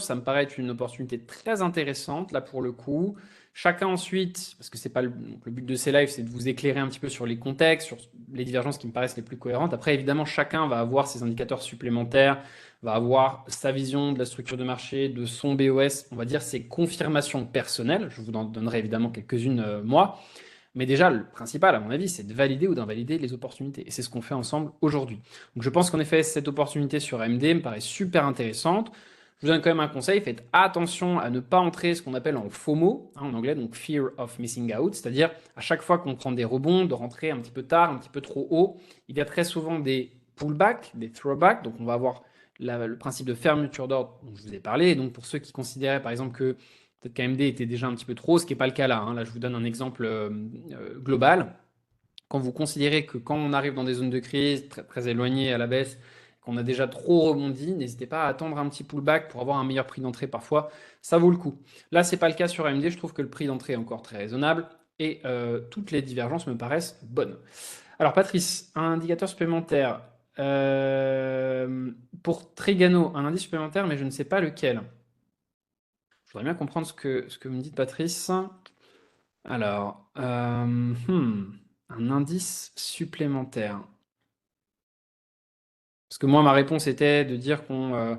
ça me paraît être une opportunité très intéressante, là, pour le coup. Chacun ensuite, parce que c'est pas le but de ces lives, c'est de vous éclairer un petit peu sur les contextes, sur les divergences qui me paraissent les plus cohérentes. Après, évidemment, chacun va avoir ses indicateurs supplémentaires, va avoir sa vision de la structure de marché, de son BOS, on va dire ses confirmations personnelles. Je vous en donnerai évidemment quelques-unes, moi. Mais déjà, le principal, à mon avis, c'est de valider ou d'invalider les opportunités. Et c'est ce qu'on fait ensemble aujourd'hui. Donc je pense qu'en effet, cette opportunité sur AMD me paraît super intéressante. Je vous donne quand même un conseil, faites attention à ne pas entrer ce qu'on appelle en FOMO, hein, en anglais, donc Fear of Missing Out, c'est-à-dire à chaque fois qu'on prend des rebonds, de rentrer un petit peu tard, un petit peu trop haut. Il y a très souvent des pullbacks, des throwbacks, donc on va avoir le principe de fermeture d'ordre dont je vous ai parlé. Et donc pour ceux qui considéraient par exemple que peut-être qu'AMD était déjà un petit peu trop, ce qui n'est pas le cas là, hein. Là, je vous donne un exemple global. Quand vous considérez que quand on arrive dans des zones de crise très, très éloignées à la baisse, qu'on a déjà trop rebondi, n'hésitez pas à attendre un petit pullback pour avoir un meilleur prix d'entrée parfois. Ça vaut le coup. Là, c'est pas le cas sur AMD. Je trouve que le prix d'entrée est encore très raisonnable et toutes les divergences me paraissent bonnes. Alors, Patrice, un indicateur supplémentaire. Pour Trigano, un indice supplémentaire, mais je ne sais pas lequel. Je voudrais bien comprendre ce que vous me dites, Patrice. Alors, un indice supplémentaire. Parce que moi, ma réponse était de dire qu'on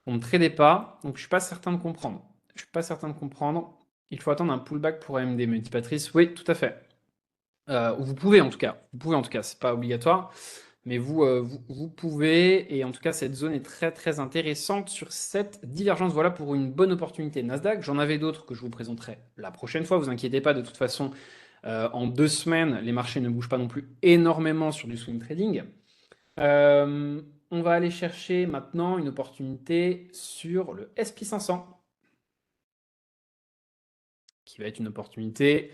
ne tradait pas, donc je suis pas certain de comprendre. Je suis pas certain de comprendre. Il faut attendre un pullback pour AMD, me dit Patrice. Oui, tout à fait. Vous pouvez en tout cas. Vous pouvez en tout cas, c'est pas obligatoire. Mais vous pouvez, et en tout cas, cette zone est très très intéressante sur cette divergence. Voilà pour une bonne opportunité Nasdaq. J'en avais d'autres que je vous présenterai la prochaine fois. Vous inquiétez pas, de toute façon, en 2 semaines, les marchés ne bougent pas non plus énormément sur du swing trading. On va aller chercher maintenant une opportunité sur le SP500, qui va être une opportunité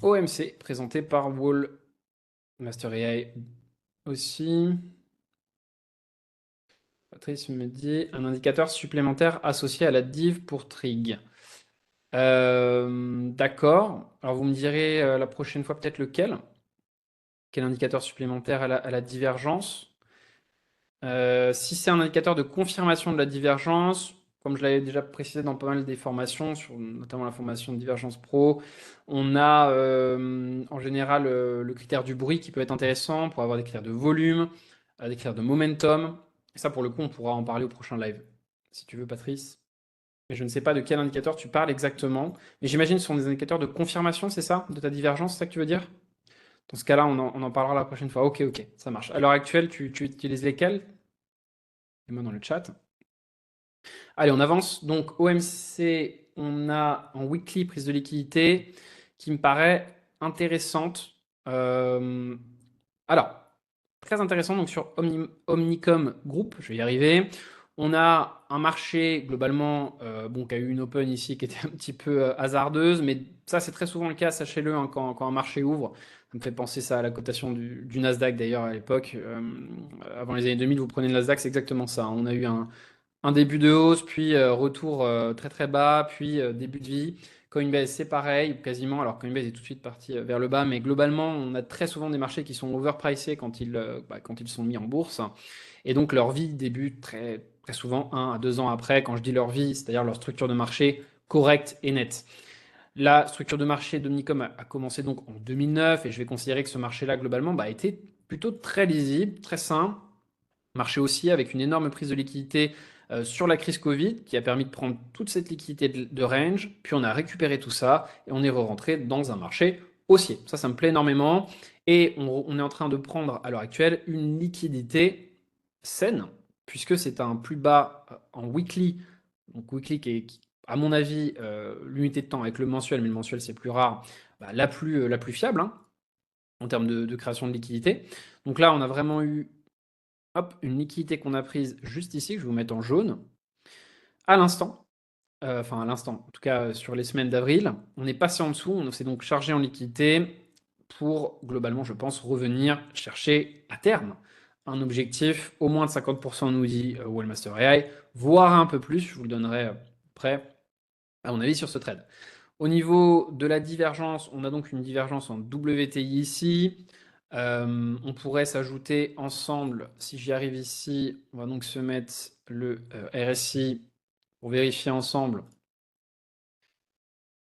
OMC présentée par Wall Master AI aussi. Patrice me dit un indicateur supplémentaire associé à la div pour Trig. D'accord. Alors vous me direz la prochaine fois peut-être lequel? Quel indicateur supplémentaire à la divergence? Si c'est un indicateur de confirmation de la divergence, comme je l'avais déjà précisé dans pas mal des formations, sur notamment la formation de Divergence Pro, on a en général le critère du bruit qui peut être intéressant pour avoir des critères de volume, des critères de momentum. Et ça, pour le coup, on pourra en parler au prochain live, si tu veux, Patrice. Mais je ne sais pas de quel indicateur tu parles exactement. Mais j'imagine que ce sont des indicateurs de confirmation, c'est ça? De ta divergence, c'est ça que tu veux dire? Dans ce cas-là, on en parlera la prochaine fois. Ok, ok, ça marche. À l'heure actuelle, tu utilises lesquels? Dis-moi dans le chat. Allez, on avance. Donc, OMC, on a en weekly prise de liquidité qui me paraît intéressante. Euh, alors, très intéressant donc sur Omnicom Group, je vais y arriver. On a un marché globalement bon, qui a eu une open ici qui était un petit peu hasardeuse, mais ça c'est très souvent le cas, sachez-le, hein, quand un marché ouvre. Ça me fait penser ça à la cotation du Nasdaq d'ailleurs à l'époque. Avant les années 2000, vous prenez le Nasdaq, c'est exactement ça. On a eu un début de hausse, puis retour très très bas, puis début de vie. Coinbase, c'est pareil, quasiment. Alors Coinbase est tout de suite parti vers le bas, mais globalement, on a très souvent des marchés qui sont overpricés quand ils sont mis en bourse. Et donc leur vie débute très, très souvent 1 à 2 ans après. Quand je dis leur vie, c'est-à-dire leur structure de marché correcte et nette. La structure de marché d'Omnicom a commencé donc en 2009 et je vais considérer que ce marché-là, globalement, a été plutôt très lisible, très sain. Marché aussi avec une énorme prise de liquidité sur la crise Covid qui a permis de prendre toute cette liquidité de range, puis on a récupéré tout ça et on est re-rentré dans un marché haussier. Ça me plaît énormément et on est en train de prendre à l'heure actuelle une liquidité saine puisque c'est un plus bas en weekly, donc weekly qui à mon avis, l'unité de temps avec le mensuel, mais le mensuel c'est plus rare, la plus fiable hein, en termes de création de liquidité. Donc là, on a vraiment eu hop, une liquidité qu'on a prise juste ici, que je vais vous mettre en jaune, à l'instant, enfin à l'instant, en tout cas sur les semaines d'avril, on est passé en dessous, on s'est donc chargé en liquidité pour globalement, je pense, revenir chercher à terme un objectif au moins de 50%, nous dit Wellmaster AI, voire un peu plus, je vous le donnerai après, à mon avis, sur ce trade. Au niveau de la divergence, on a donc une divergence en WTI ici. On pourrait s'ajouter ensemble, si j'y arrive ici, on va donc se mettre le RSI pour vérifier ensemble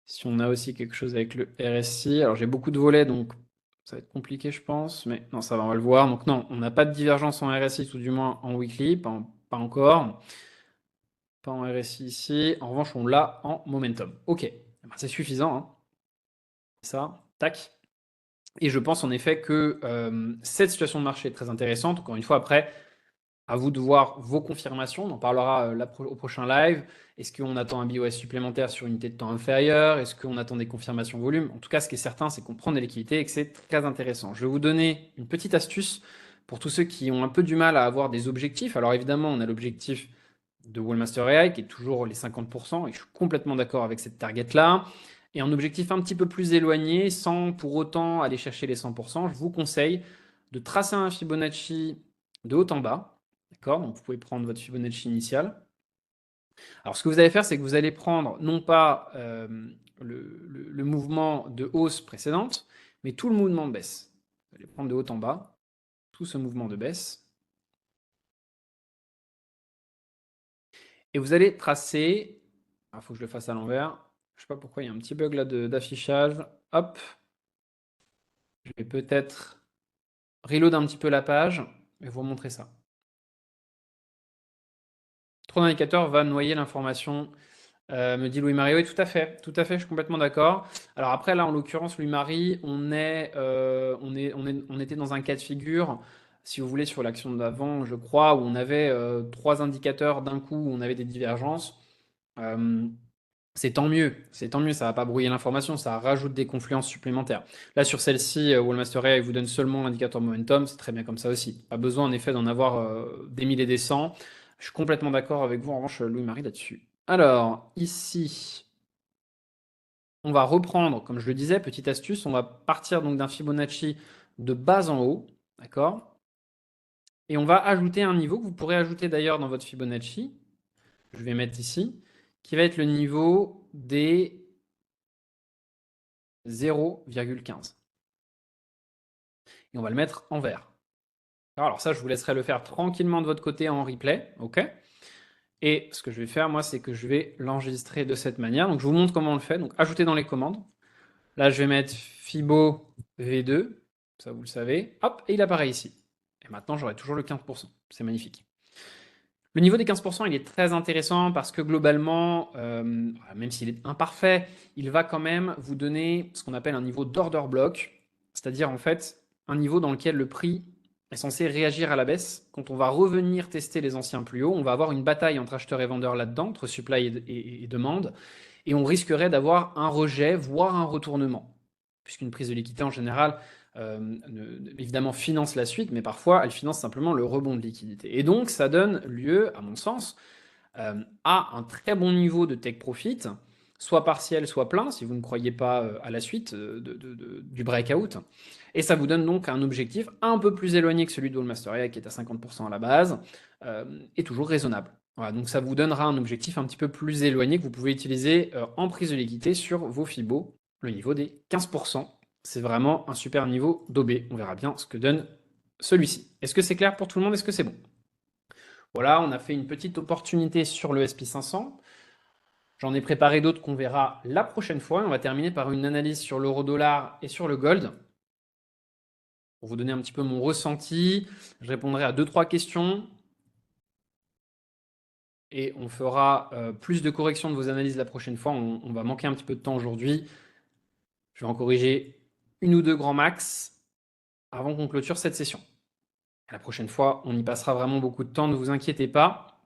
si on a aussi quelque chose avec le RSI. Alors j'ai beaucoup de volets, donc ça va être compliqué je pense, mais non, ça va, on va le voir. Donc non, on n'a pas de divergence en RSI, tout du moins en weekly, pas encore. Pas en RSI ici. En revanche, on l'a en momentum. Ok, c'est suffisant. Hein. Ça, tac. Et je pense en effet que cette situation de marché est très intéressante. Encore une fois, après, à vous de voir vos confirmations. On en parlera au prochain live. Est-ce qu'on attend un BOS supplémentaire sur une unité de temps inférieure? Est-ce qu'on attend des confirmations volume? En tout cas, ce qui est certain, c'est qu'on prend des liquidités et que c'est très intéressant. Je vais vous donner une petite astuce pour tous ceux qui ont un peu du mal à avoir des objectifs. Alors évidemment, on a l'objectif de Wallmaster AI qui est toujours les 50%, et je suis complètement d'accord avec cette target-là. Et un objectif un petit peu plus éloigné, sans pour autant aller chercher les 100%, je vous conseille de tracer un Fibonacci de haut en bas. D'accord? Donc vous pouvez prendre votre Fibonacci initial. Alors ce que vous allez faire, c'est que vous allez prendre non pas le mouvement de hausse précédente, mais tout le mouvement de baisse. Vous allez prendre de haut en bas tout ce mouvement de baisse. Et vous allez tracer. Il faut que je le fasse à l'envers. Je ne sais pas pourquoi il y a un petit bug là d'affichage. Hop. Je vais peut-être reload un petit peu la page et vous montrer ça. Trop d'indicateur va noyer l'information, me dit Louis-Marie. Oui, tout à fait, je suis complètement d'accord. Alors après, là, en l'occurrence, Louis-Marie, on était dans un cas de figure, si vous voulez, sur l'action d'avant, je crois, où on avait 3 indicateurs d'un coup, où on avait des divergences. Euh, C'est tant mieux, ça va pas brouiller l'information, ça rajoute des confluences supplémentaires. Là, sur celle-ci, Wallmaster AI vous donne seulement l'indicateur momentum, c'est très bien comme ça aussi. Pas besoin en effet d'en avoir des milliers et des cents. Je suis complètement d'accord avec vous, en revanche, Louis-Marie, là-dessus. Alors, ici, on va reprendre, comme je le disais, petite astuce, on va partir donc d'un Fibonacci de bas en haut, d'accord? Et on va ajouter un niveau que vous pourrez ajouter d'ailleurs dans votre Fibonacci, je vais mettre ici, qui va être le niveau des 0,15. Et on va le mettre en vert. Alors ça, je vous laisserai le faire tranquillement de votre côté en replay, ok? Et ce que je vais faire, moi, c'est que je vais l'enregistrer de cette manière. Donc je vous montre comment on le fait. Donc ajoutez dans les commandes. Là, je vais mettre Fibo V2, ça vous le savez. Hop, et il apparaît ici. Et maintenant, j'aurai toujours le 15%. C'est magnifique. Le niveau des 15%, il est très intéressant parce que globalement, même s'il est imparfait, il va quand même vous donner ce qu'on appelle un niveau d'order block, c'est-à-dire en fait un niveau dans lequel le prix est censé réagir à la baisse. Quand on va revenir tester les anciens plus hauts, on va avoir une bataille entre acheteurs et vendeurs là-dedans, entre supply et demande, et on risquerait d'avoir un rejet, voire un retournement, puisqu'une prise de liquidité en général évidemment finance la suite, mais parfois elle finance simplement le rebond de liquidité. Et donc ça donne lieu, à mon sens, à un très bon niveau de take profit, soit partiel, soit plein, si vous ne croyez pas à la suite du breakout. Et ça vous donne donc un objectif un peu plus éloigné que celui de Wallmaster AI, qui est à 50% à la base, et toujours raisonnable. Voilà, donc ça vous donnera un objectif un petit peu plus éloigné que vous pouvez utiliser en prise de liquidité sur vos Fibo, le niveau des 15%. C'est vraiment un super niveau d'OB. On verra bien ce que donne celui-ci. Est-ce que c'est clair pour tout le monde? Est-ce que c'est bon? Voilà, on a fait une petite opportunité sur le SP500. J'en ai préparé d'autres qu'on verra la prochaine fois. On va terminer par une analyse sur l'euro-dollar et sur le gold. Pour vous donner un petit peu mon ressenti, je répondrai à 2-3 questions. Et on fera plus de corrections de vos analyses la prochaine fois. On va manquer un petit peu de temps aujourd'hui. Je vais en corriger une ou deux grands max avant qu'on clôture cette session. La prochaine fois, on y passera vraiment beaucoup de temps, ne vous inquiétez pas.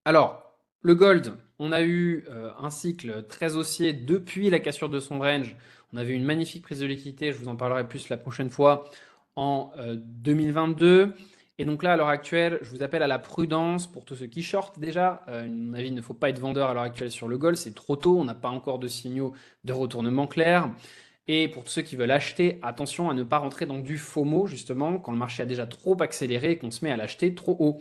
Alors, le gold, on a eu un cycle très haussier depuis la cassure de son range. On avait une magnifique prise de liquidité, je vous en parlerai plus la prochaine fois, en 2022. Et donc là, à l'heure actuelle, je vous appelle à la prudence pour tous ceux qui shortent déjà. À mon avis, il ne faut pas être vendeur à l'heure actuelle sur le gold, c'est trop tôt, on n'a pas encore de signaux de retournement clair. Et pour tous ceux qui veulent acheter, attention à ne pas rentrer dans du FOMO, justement, quand le marché a déjà trop accéléré et qu'on se met à l'acheter trop haut.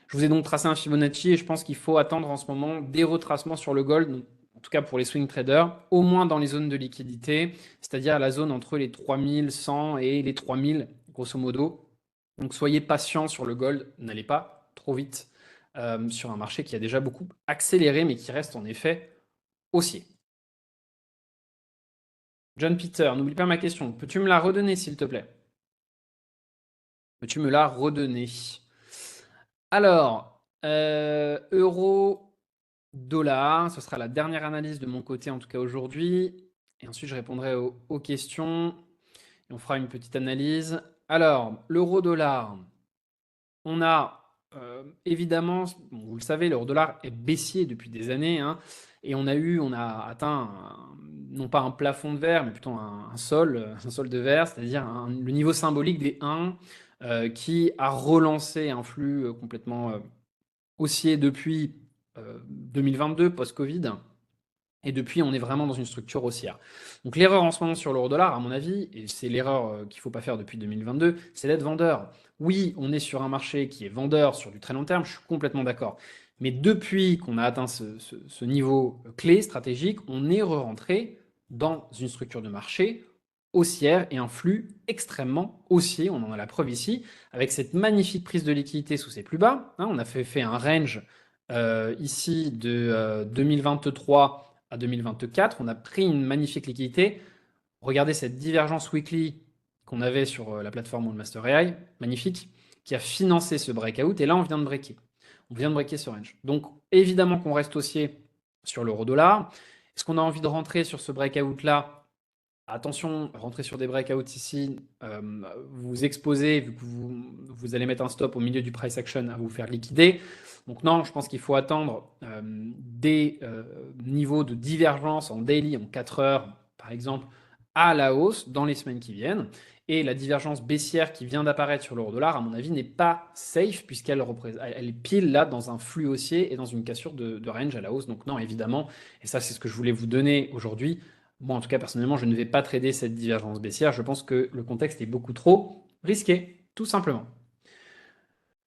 Je vous ai donc tracé un Fibonacci et je pense qu'il faut attendre en ce moment des retracements sur le gold, en tout cas pour les swing traders, au moins dans les zones de liquidité, c'est-à-dire la zone entre les 3100 et les 3000, grosso modo. Donc soyez patient sur le gold, n'allez pas trop vite sur un marché qui a déjà beaucoup accéléré, mais qui reste en effet haussier. John Peter, n'oublie pas ma question. Peux-tu me la redonner, s'il te plaît? Peux-tu me la redonner? Alors, euro, dollar, ce sera la dernière analyse de mon côté, en tout cas aujourd'hui. Et ensuite, je répondrai aux questions. Et on fera une petite analyse. Alors, l'euro-dollar, on a évidemment, bon, vous le savez, l'euro-dollar est baissier depuis des années. Hein, et on a atteint non pas un plafond de verre, mais plutôt un sol de verre, c'est-à-dire le niveau symbolique des 1 qui a relancé un flux complètement haussier depuis 2022, post-Covid. Et depuis, on est vraiment dans une structure haussière. Donc l'erreur en ce moment sur l'euro-dollar, à mon avis, et c'est l'erreur qu'il ne faut pas faire depuis 2022, c'est d'être vendeur. Oui, on est sur un marché qui est vendeur sur du très long terme, je suis complètement d'accord. Mais depuis qu'on a atteint ce niveau clé stratégique, on est re-rentré dans une structure de marché haussière et un flux extrêmement haussier. On en a la preuve ici, avec cette magnifique prise de liquidité sous ses plus bas. Hein, on a fait un range ici de 2023 à 2024, on a pris une magnifique liquidité. Regardez cette divergence weekly qu'on avait sur la plateforme Wallmaster AI, magnifique, qui a financé ce breakout. Et là, on vient de breaker. On vient de breaker ce range. Donc, évidemment qu'on reste haussier sur l'euro-dollar. Est-ce qu'on a envie de rentrer sur ce breakout-là? Attention, rentrer sur des breakouts ici, vous vous exposez, vu que vous allez mettre un stop au milieu du price action à vous faire liquider. Donc non, je pense qu'il faut attendre des niveaux de divergence en daily, en 4 heures par exemple, à la hausse dans les semaines qui viennent. Et la divergence baissière qui vient d'apparaître sur l'euro-dollar, à mon avis, n'est pas safe puisqu'elle elle est pile là dans un flux haussier et dans une cassure de range à la hausse. Donc non, évidemment, et ça c'est ce que je voulais vous donner aujourd'hui. Moi, en tout cas, personnellement, je ne vais pas trader cette divergence baissière. Je pense que le contexte est beaucoup trop risqué, tout simplement.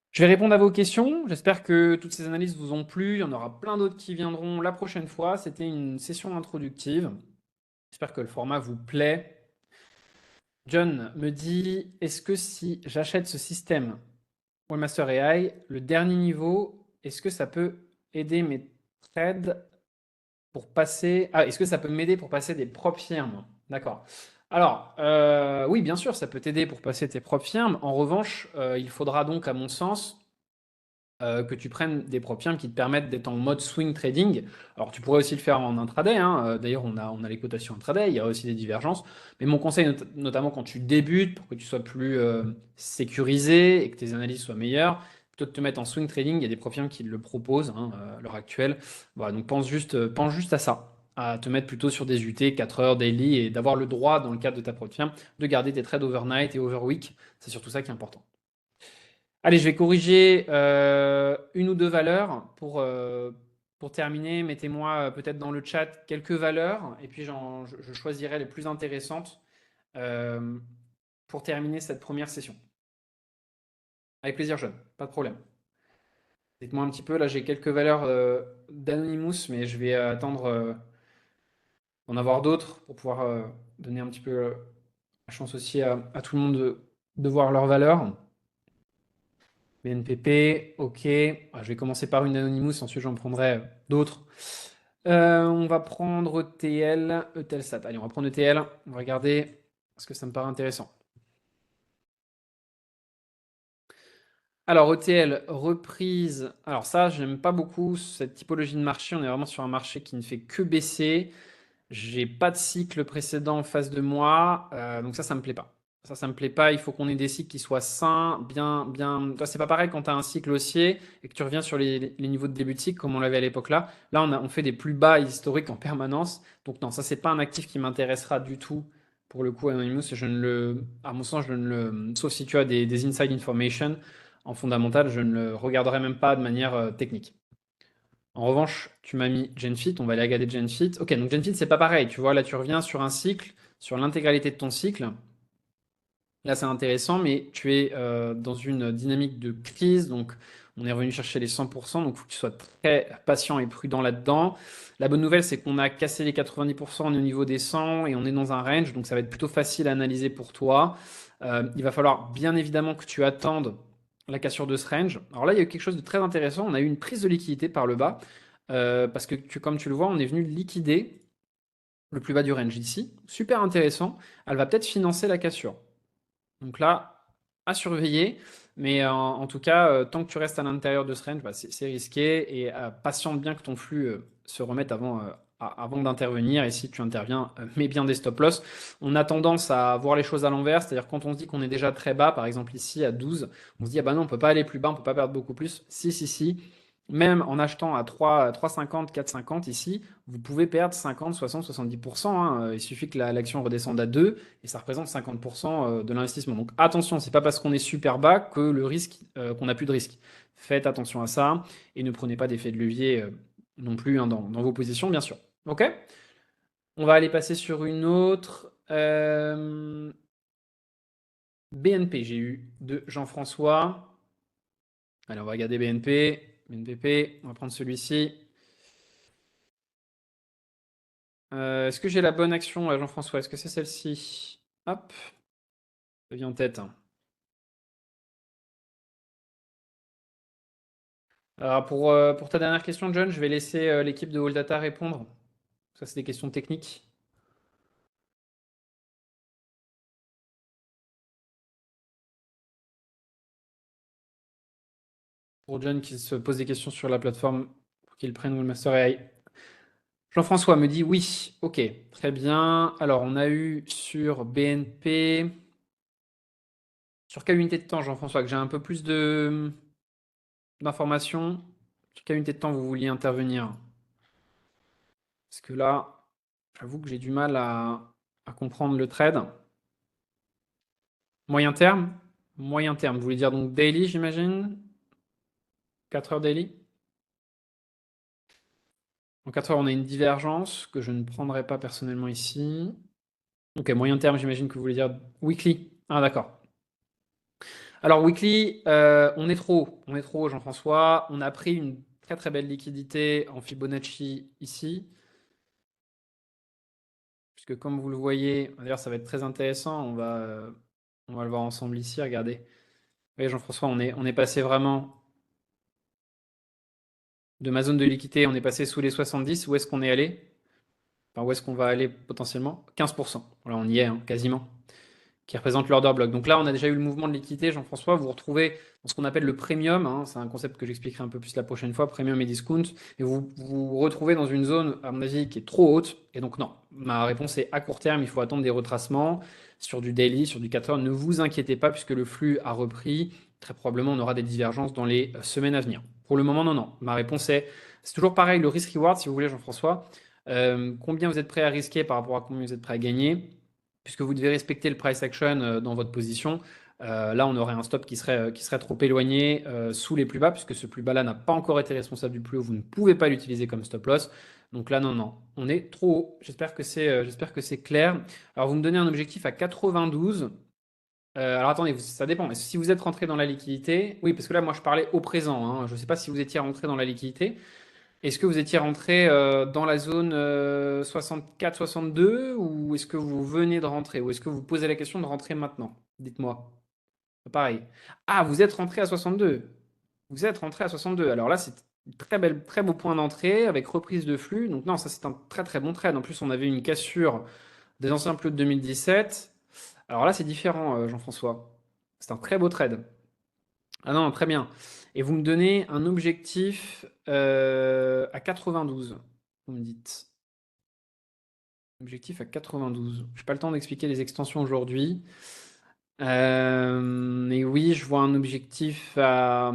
Je vais répondre à vos questions. J'espère que toutes ces analyses vous ont plu. Il y en aura plein d'autres qui viendront la prochaine fois. C'était une session introductive. J'espère que le format vous plaît. John me dit, est-ce que si j'achète ce système Wallmaster AI, le dernier niveau, est-ce que ça peut aider mes trades pour passer... Ah, est-ce que ça peut m'aider pour passer des propres firmes? D'accord. Alors, oui, bien sûr, ça peut t'aider pour passer tes propres firmes. En revanche, il faudra donc, à mon sens, que tu prennes des propres firmes qui te permettent d'être en mode swing trading. Alors, tu pourrais aussi le faire en intraday. Hein. D'ailleurs, on a les cotations intraday. Il y a aussi des divergences. Mais mon conseil, notamment quand tu débutes, pour que tu sois plus sécurisé et que tes analyses soient meilleures, plutôt de te mettre en swing trading. Il y a des propres firmes qui le proposent hein, à l'heure actuelle. Voilà, donc pense juste à ça. À te mettre plutôt sur des UT, 4 heures daily et d'avoir le droit, dans le cadre de ta propre firme, de garder tes trades overnight et overweek. C'est surtout ça qui est important. Allez, je vais corriger une ou deux valeurs pour terminer. Mettez-moi peut-être dans le chat quelques valeurs et puis je choisirai les plus intéressantes euh, pour terminer cette première session. Avec plaisir, John, pas de problème. Dites-moi un petit peu, là j'ai quelques valeurs d'Anonymous, mais je vais attendre d'en avoir d'autres pour pouvoir donner un petit peu la chance aussi à tout le monde de voir leurs valeurs. BNPP, ok. Je vais commencer par une Anonymous, ensuite j'en prendrai d'autres. On va prendre ETL, Eutelsat. Allez, on va prendre ETL. On va regarder parce que ça me paraît intéressant. Alors, ETL, reprise. Alors, ça, je n'aime pas beaucoup cette typologie de marché. On est vraiment sur un marché qui ne fait que baisser. J'ai pas de cycle précédent en face de moi, donc ça me plaît pas. Ça me plaît pas. Il faut qu'on ait des cycles qui soient sains, bien, bien. Toi, c'est pas pareil quand tu as un cycle haussier et que tu reviens sur les niveaux de début de cycle comme on l'avait à l'époque là. Là, on fait des plus bas historiques en permanence. Donc non, ça c'est pas un actif qui m'intéressera du tout. Pour le coup, Anonymous, à mon sens, je ne le, sauf si tu as des inside information en fondamental, je ne le regarderai même pas de manière technique. En revanche, tu m'as mis GenFit, on va aller regarder GenFit. Ok, donc GenFit, c'est pas pareil. Tu vois, là, tu reviens sur un cycle, sur l'intégralité de ton cycle. Là, c'est intéressant, mais tu es dans une dynamique de crise. Donc, on est revenu chercher les 100%. Donc, il faut que tu sois très patient et prudent là-dedans. La bonne nouvelle, c'est qu'on a cassé les 90%, on est au niveau des 100 et on est dans un range. Donc, ça va être plutôt facile à analyser pour toi. Il va falloir bien évidemment que tu attendes la cassure de ce range. Alors là, il y a eu quelque chose de très intéressant. On a eu une prise de liquidité par le bas. Parce que, comme tu le vois, on est venu liquider le plus bas du range ici. Super intéressant. Elle va peut-être financer la cassure. Donc là, à surveiller. Mais en tout cas, tant que tu restes à l'intérieur de ce range, bah, c'est risqué. Et patiente bien que ton flux se remette avant d'intervenir. Et si tu interviens, mets bien des stop loss. On a tendance à voir les choses à l'envers. C'est-à-dire quand on se dit qu'on est déjà très bas, par exemple ici à 12, on se dit, ah bah non, on peut pas aller plus bas, on peut pas perdre beaucoup plus. Si, si, si. Même en achetant à 3,50, 4,50 ici, vous pouvez perdre 50, 60, 70%, hein. Il suffit que l'action redescende à 2 et ça représente 50% de l'investissement. Donc attention, c'est pas parce qu'on est super bas que le risque, qu'on n'a plus de risque. Faites attention à ça et ne prenez pas d'effet de levier non plus hein, dans vos positions, bien sûr. Ok? On va aller passer sur une autre. BNP, j'ai eu de Jean-François. Allez, on va regarder BNP. BNPP, on va prendre celui-ci. Est-ce que j'ai la bonne action, Jean-François? Est-ce que c'est celle-ci? Hop, ça vient en tête. Alors pour ta dernière question, John, je vais laisser l'équipe de All Data répondre. Ça, c'est des questions techniques. Pour John qui se pose des questions sur la plateforme pour qu'il prenne Wellmaster AI. Jean-François me dit oui. Ok, très bien. Alors, on a eu sur BNP. Sur quelle unité de temps, Jean-François, que j'ai un peu plus d'informations? Sur quelle unité de temps vous vouliez intervenir? Parce que là, j'avoue que j'ai du mal à comprendre le trade. Moyen terme? Moyen terme, vous voulez dire donc daily, j'imagine? 4 heures daily? En 4 heures, on a une divergence que je ne prendrai pas personnellement ici. Ok, moyen terme, j'imagine que vous voulez dire weekly. Ah, d'accord. Alors, weekly, on est trop haut, Jean-François. On a pris une très très belle liquidité en Fibonacci ici, puisque comme vous le voyez, d'ailleurs, ça va être très intéressant. On va le voir ensemble ici. Regardez. Vous voyez, Jean-François, on est passé vraiment de ma zone de liquidité, on est passé sous les 70. Où est-ce qu'on est allé? Enfin, où est-ce qu'on va aller potentiellement? 15%. Voilà, on y est, hein, quasiment. Qui représente l'order block. Donc là, on a déjà eu le mouvement de liquidité, Jean-François. Vous vous retrouvez dans ce qu'on appelle le premium, hein. C'est un concept que j'expliquerai un peu plus la prochaine fois, premium et discount. Et vous vous retrouvez dans une zone, à mon avis, qui est trop haute. Et donc non, ma réponse est à court terme, il faut attendre des retracements sur du daily, sur du 4 heures. Ne vous inquiétez pas puisque le flux a repris. Très probablement, on aura des divergences dans les semaines à venir. Pour le moment, non, non. Ma réponse est, c'est toujours pareil, le risk-reward, si vous voulez, Jean-François. Combien vous êtes prêt à risquer par rapport à combien vous êtes prêt à gagner? Puisque vous devez respecter le price action dans votre position. Là, on aurait un stop qui serait trop éloigné sous les plus bas, puisque ce plus bas-là n'a pas encore été responsable du plus haut. Vous ne pouvez pas l'utiliser comme stop loss. Donc là, non, non, on est trop haut. J'espère que c'est clair. Alors, vous me donnez un objectif à 92. Alors attendez, ça dépend. Si vous êtes rentré dans la liquidité, oui, parce que là, moi, je parlais au présent, hein. Je ne sais pas si vous étiez rentré dans la liquidité. Est-ce que vous étiez rentré dans la zone 64-62 ou est-ce que vous venez de rentrer? Ou est-ce que vous posez la question de rentrer maintenant? Dites-moi. Pareil. Ah, vous êtes rentré à 62. Vous êtes rentré à 62. Alors là, c'est Très beau point d'entrée avec reprise de flux. Donc non, ça c'est un très très bon trade. En plus, on avait une cassure des anciens plus de 2017. Alors là, c'est différent, Jean-François. C'est un très beau trade. Ah non, très bien. Et vous me donnez un objectif à 92, vous me dites. Objectif à 92. Je n'ai pas le temps d'expliquer les extensions aujourd'hui. Mais oui, je vois un objectif à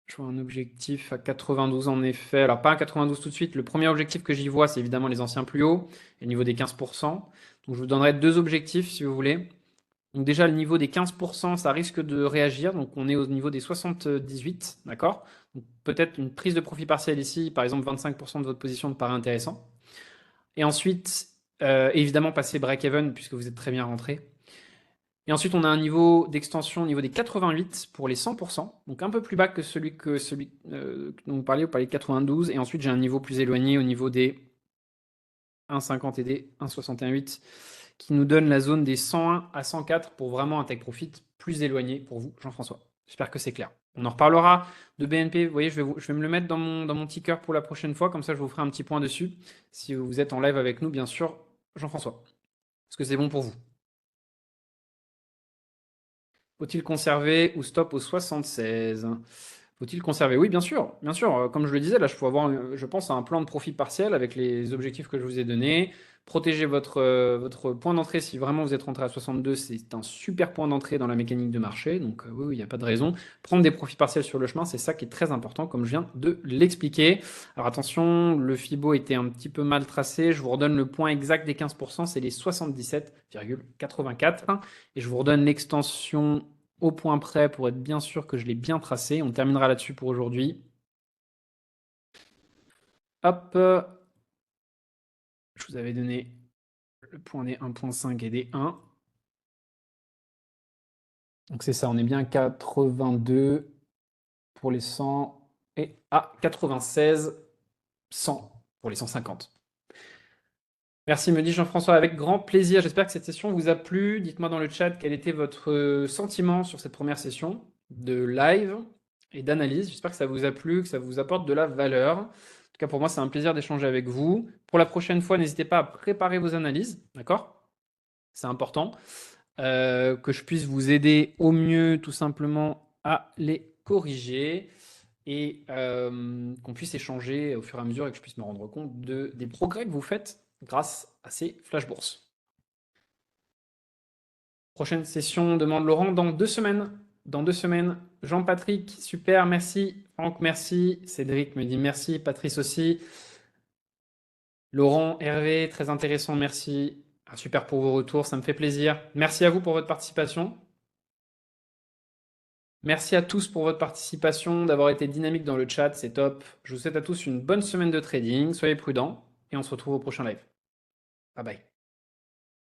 92 en effet. Alors pas à 92 tout de suite. Le premier objectif que j'y vois, c'est évidemment les anciens plus hauts, et le niveau des 15%. Donc je vous donnerai deux objectifs si vous voulez. Donc déjà, le niveau des 15%, ça risque de réagir. Donc on est au niveau des 78, d'accord? Donc peut-être une prise de profit partiel ici, par exemple 25% de votre position me paraît intéressant. Et ensuite, évidemment, passer break-even puisque vous êtes très bien rentré. Et ensuite, on a un niveau d'extension au niveau des 88 pour les 100%, donc un peu plus bas que celui dont vous parliez de 92. Et ensuite, j'ai un niveau plus éloigné au niveau des 1,50 et des 1,68 qui nous donne la zone des 101 à 104 pour vraiment un take profit plus éloigné pour vous, Jean-François. J'espère que c'est clair. On en reparlera de BNP. Vous voyez, je vais me le mettre dans mon ticker pour la prochaine fois. Comme ça, je vous ferai un petit point dessus. Si vous êtes en live avec nous, bien sûr, Jean-François. Est-ce que c'est bon pour vous? Faut-il conserver ou stop au 76? Faut-il conserver? Oui, bien sûr, bien sûr. Comme je le disais, là, je peux avoir, je pense, à un plan de profit partiel avec les objectifs que je vous ai donnés. Protéger votre point d'entrée si vraiment vous êtes rentré à 62, c'est un super point d'entrée dans la mécanique de marché. Donc oui, oui, il n'y a pas de raison. Prendre des profits partiels sur le chemin, c'est ça qui est très important, comme je viens de l'expliquer. Alors attention, le FIBO était un petit peu mal tracé. Je vous redonne le point exact des 15%, c'est les 77,84. Et je vous redonne l'extension au point près pour être bien sûr que je l'ai bien tracé. On terminera là-dessus pour aujourd'hui. Hop, je vous avais donné le point des 1,5 et des 1. Donc c'est ça, on est bien à 82 pour les 100 et à 96, 100 pour les 150. Merci, me dit Jean-François, avec grand plaisir. J'espère que cette session vous a plu. Dites-moi dans le chat quel était votre sentiment sur cette première session de live et d'analyse. J'espère que ça vous a plu, que ça vous apporte de la valeur. En tout cas, pour moi, c'est un plaisir d'échanger avec vous. Pour la prochaine fois, n'hésitez pas à préparer vos analyses, d'accord? C'est important. Que je puisse vous aider au mieux, tout simplement, à les corriger et qu'on puisse échanger au fur et à mesure et que je puisse me rendre compte des progrès que vous faites grâce à ces flash bourses. Prochaine session, demande Laurent, dans 2 semaines. Dans 2 semaines. Jean-Patrick, super, merci. Franck, merci. Cédric me dit merci. Patrice aussi. Laurent, Hervé, très intéressant, merci. Ah, super pour vos retours, ça me fait plaisir. Merci à vous pour votre participation. Merci à tous pour votre participation, d'avoir été dynamique dans le chat, c'est top. Je vous souhaite à tous une bonne semaine de trading, soyez prudents et on se retrouve au prochain live. Bye bye.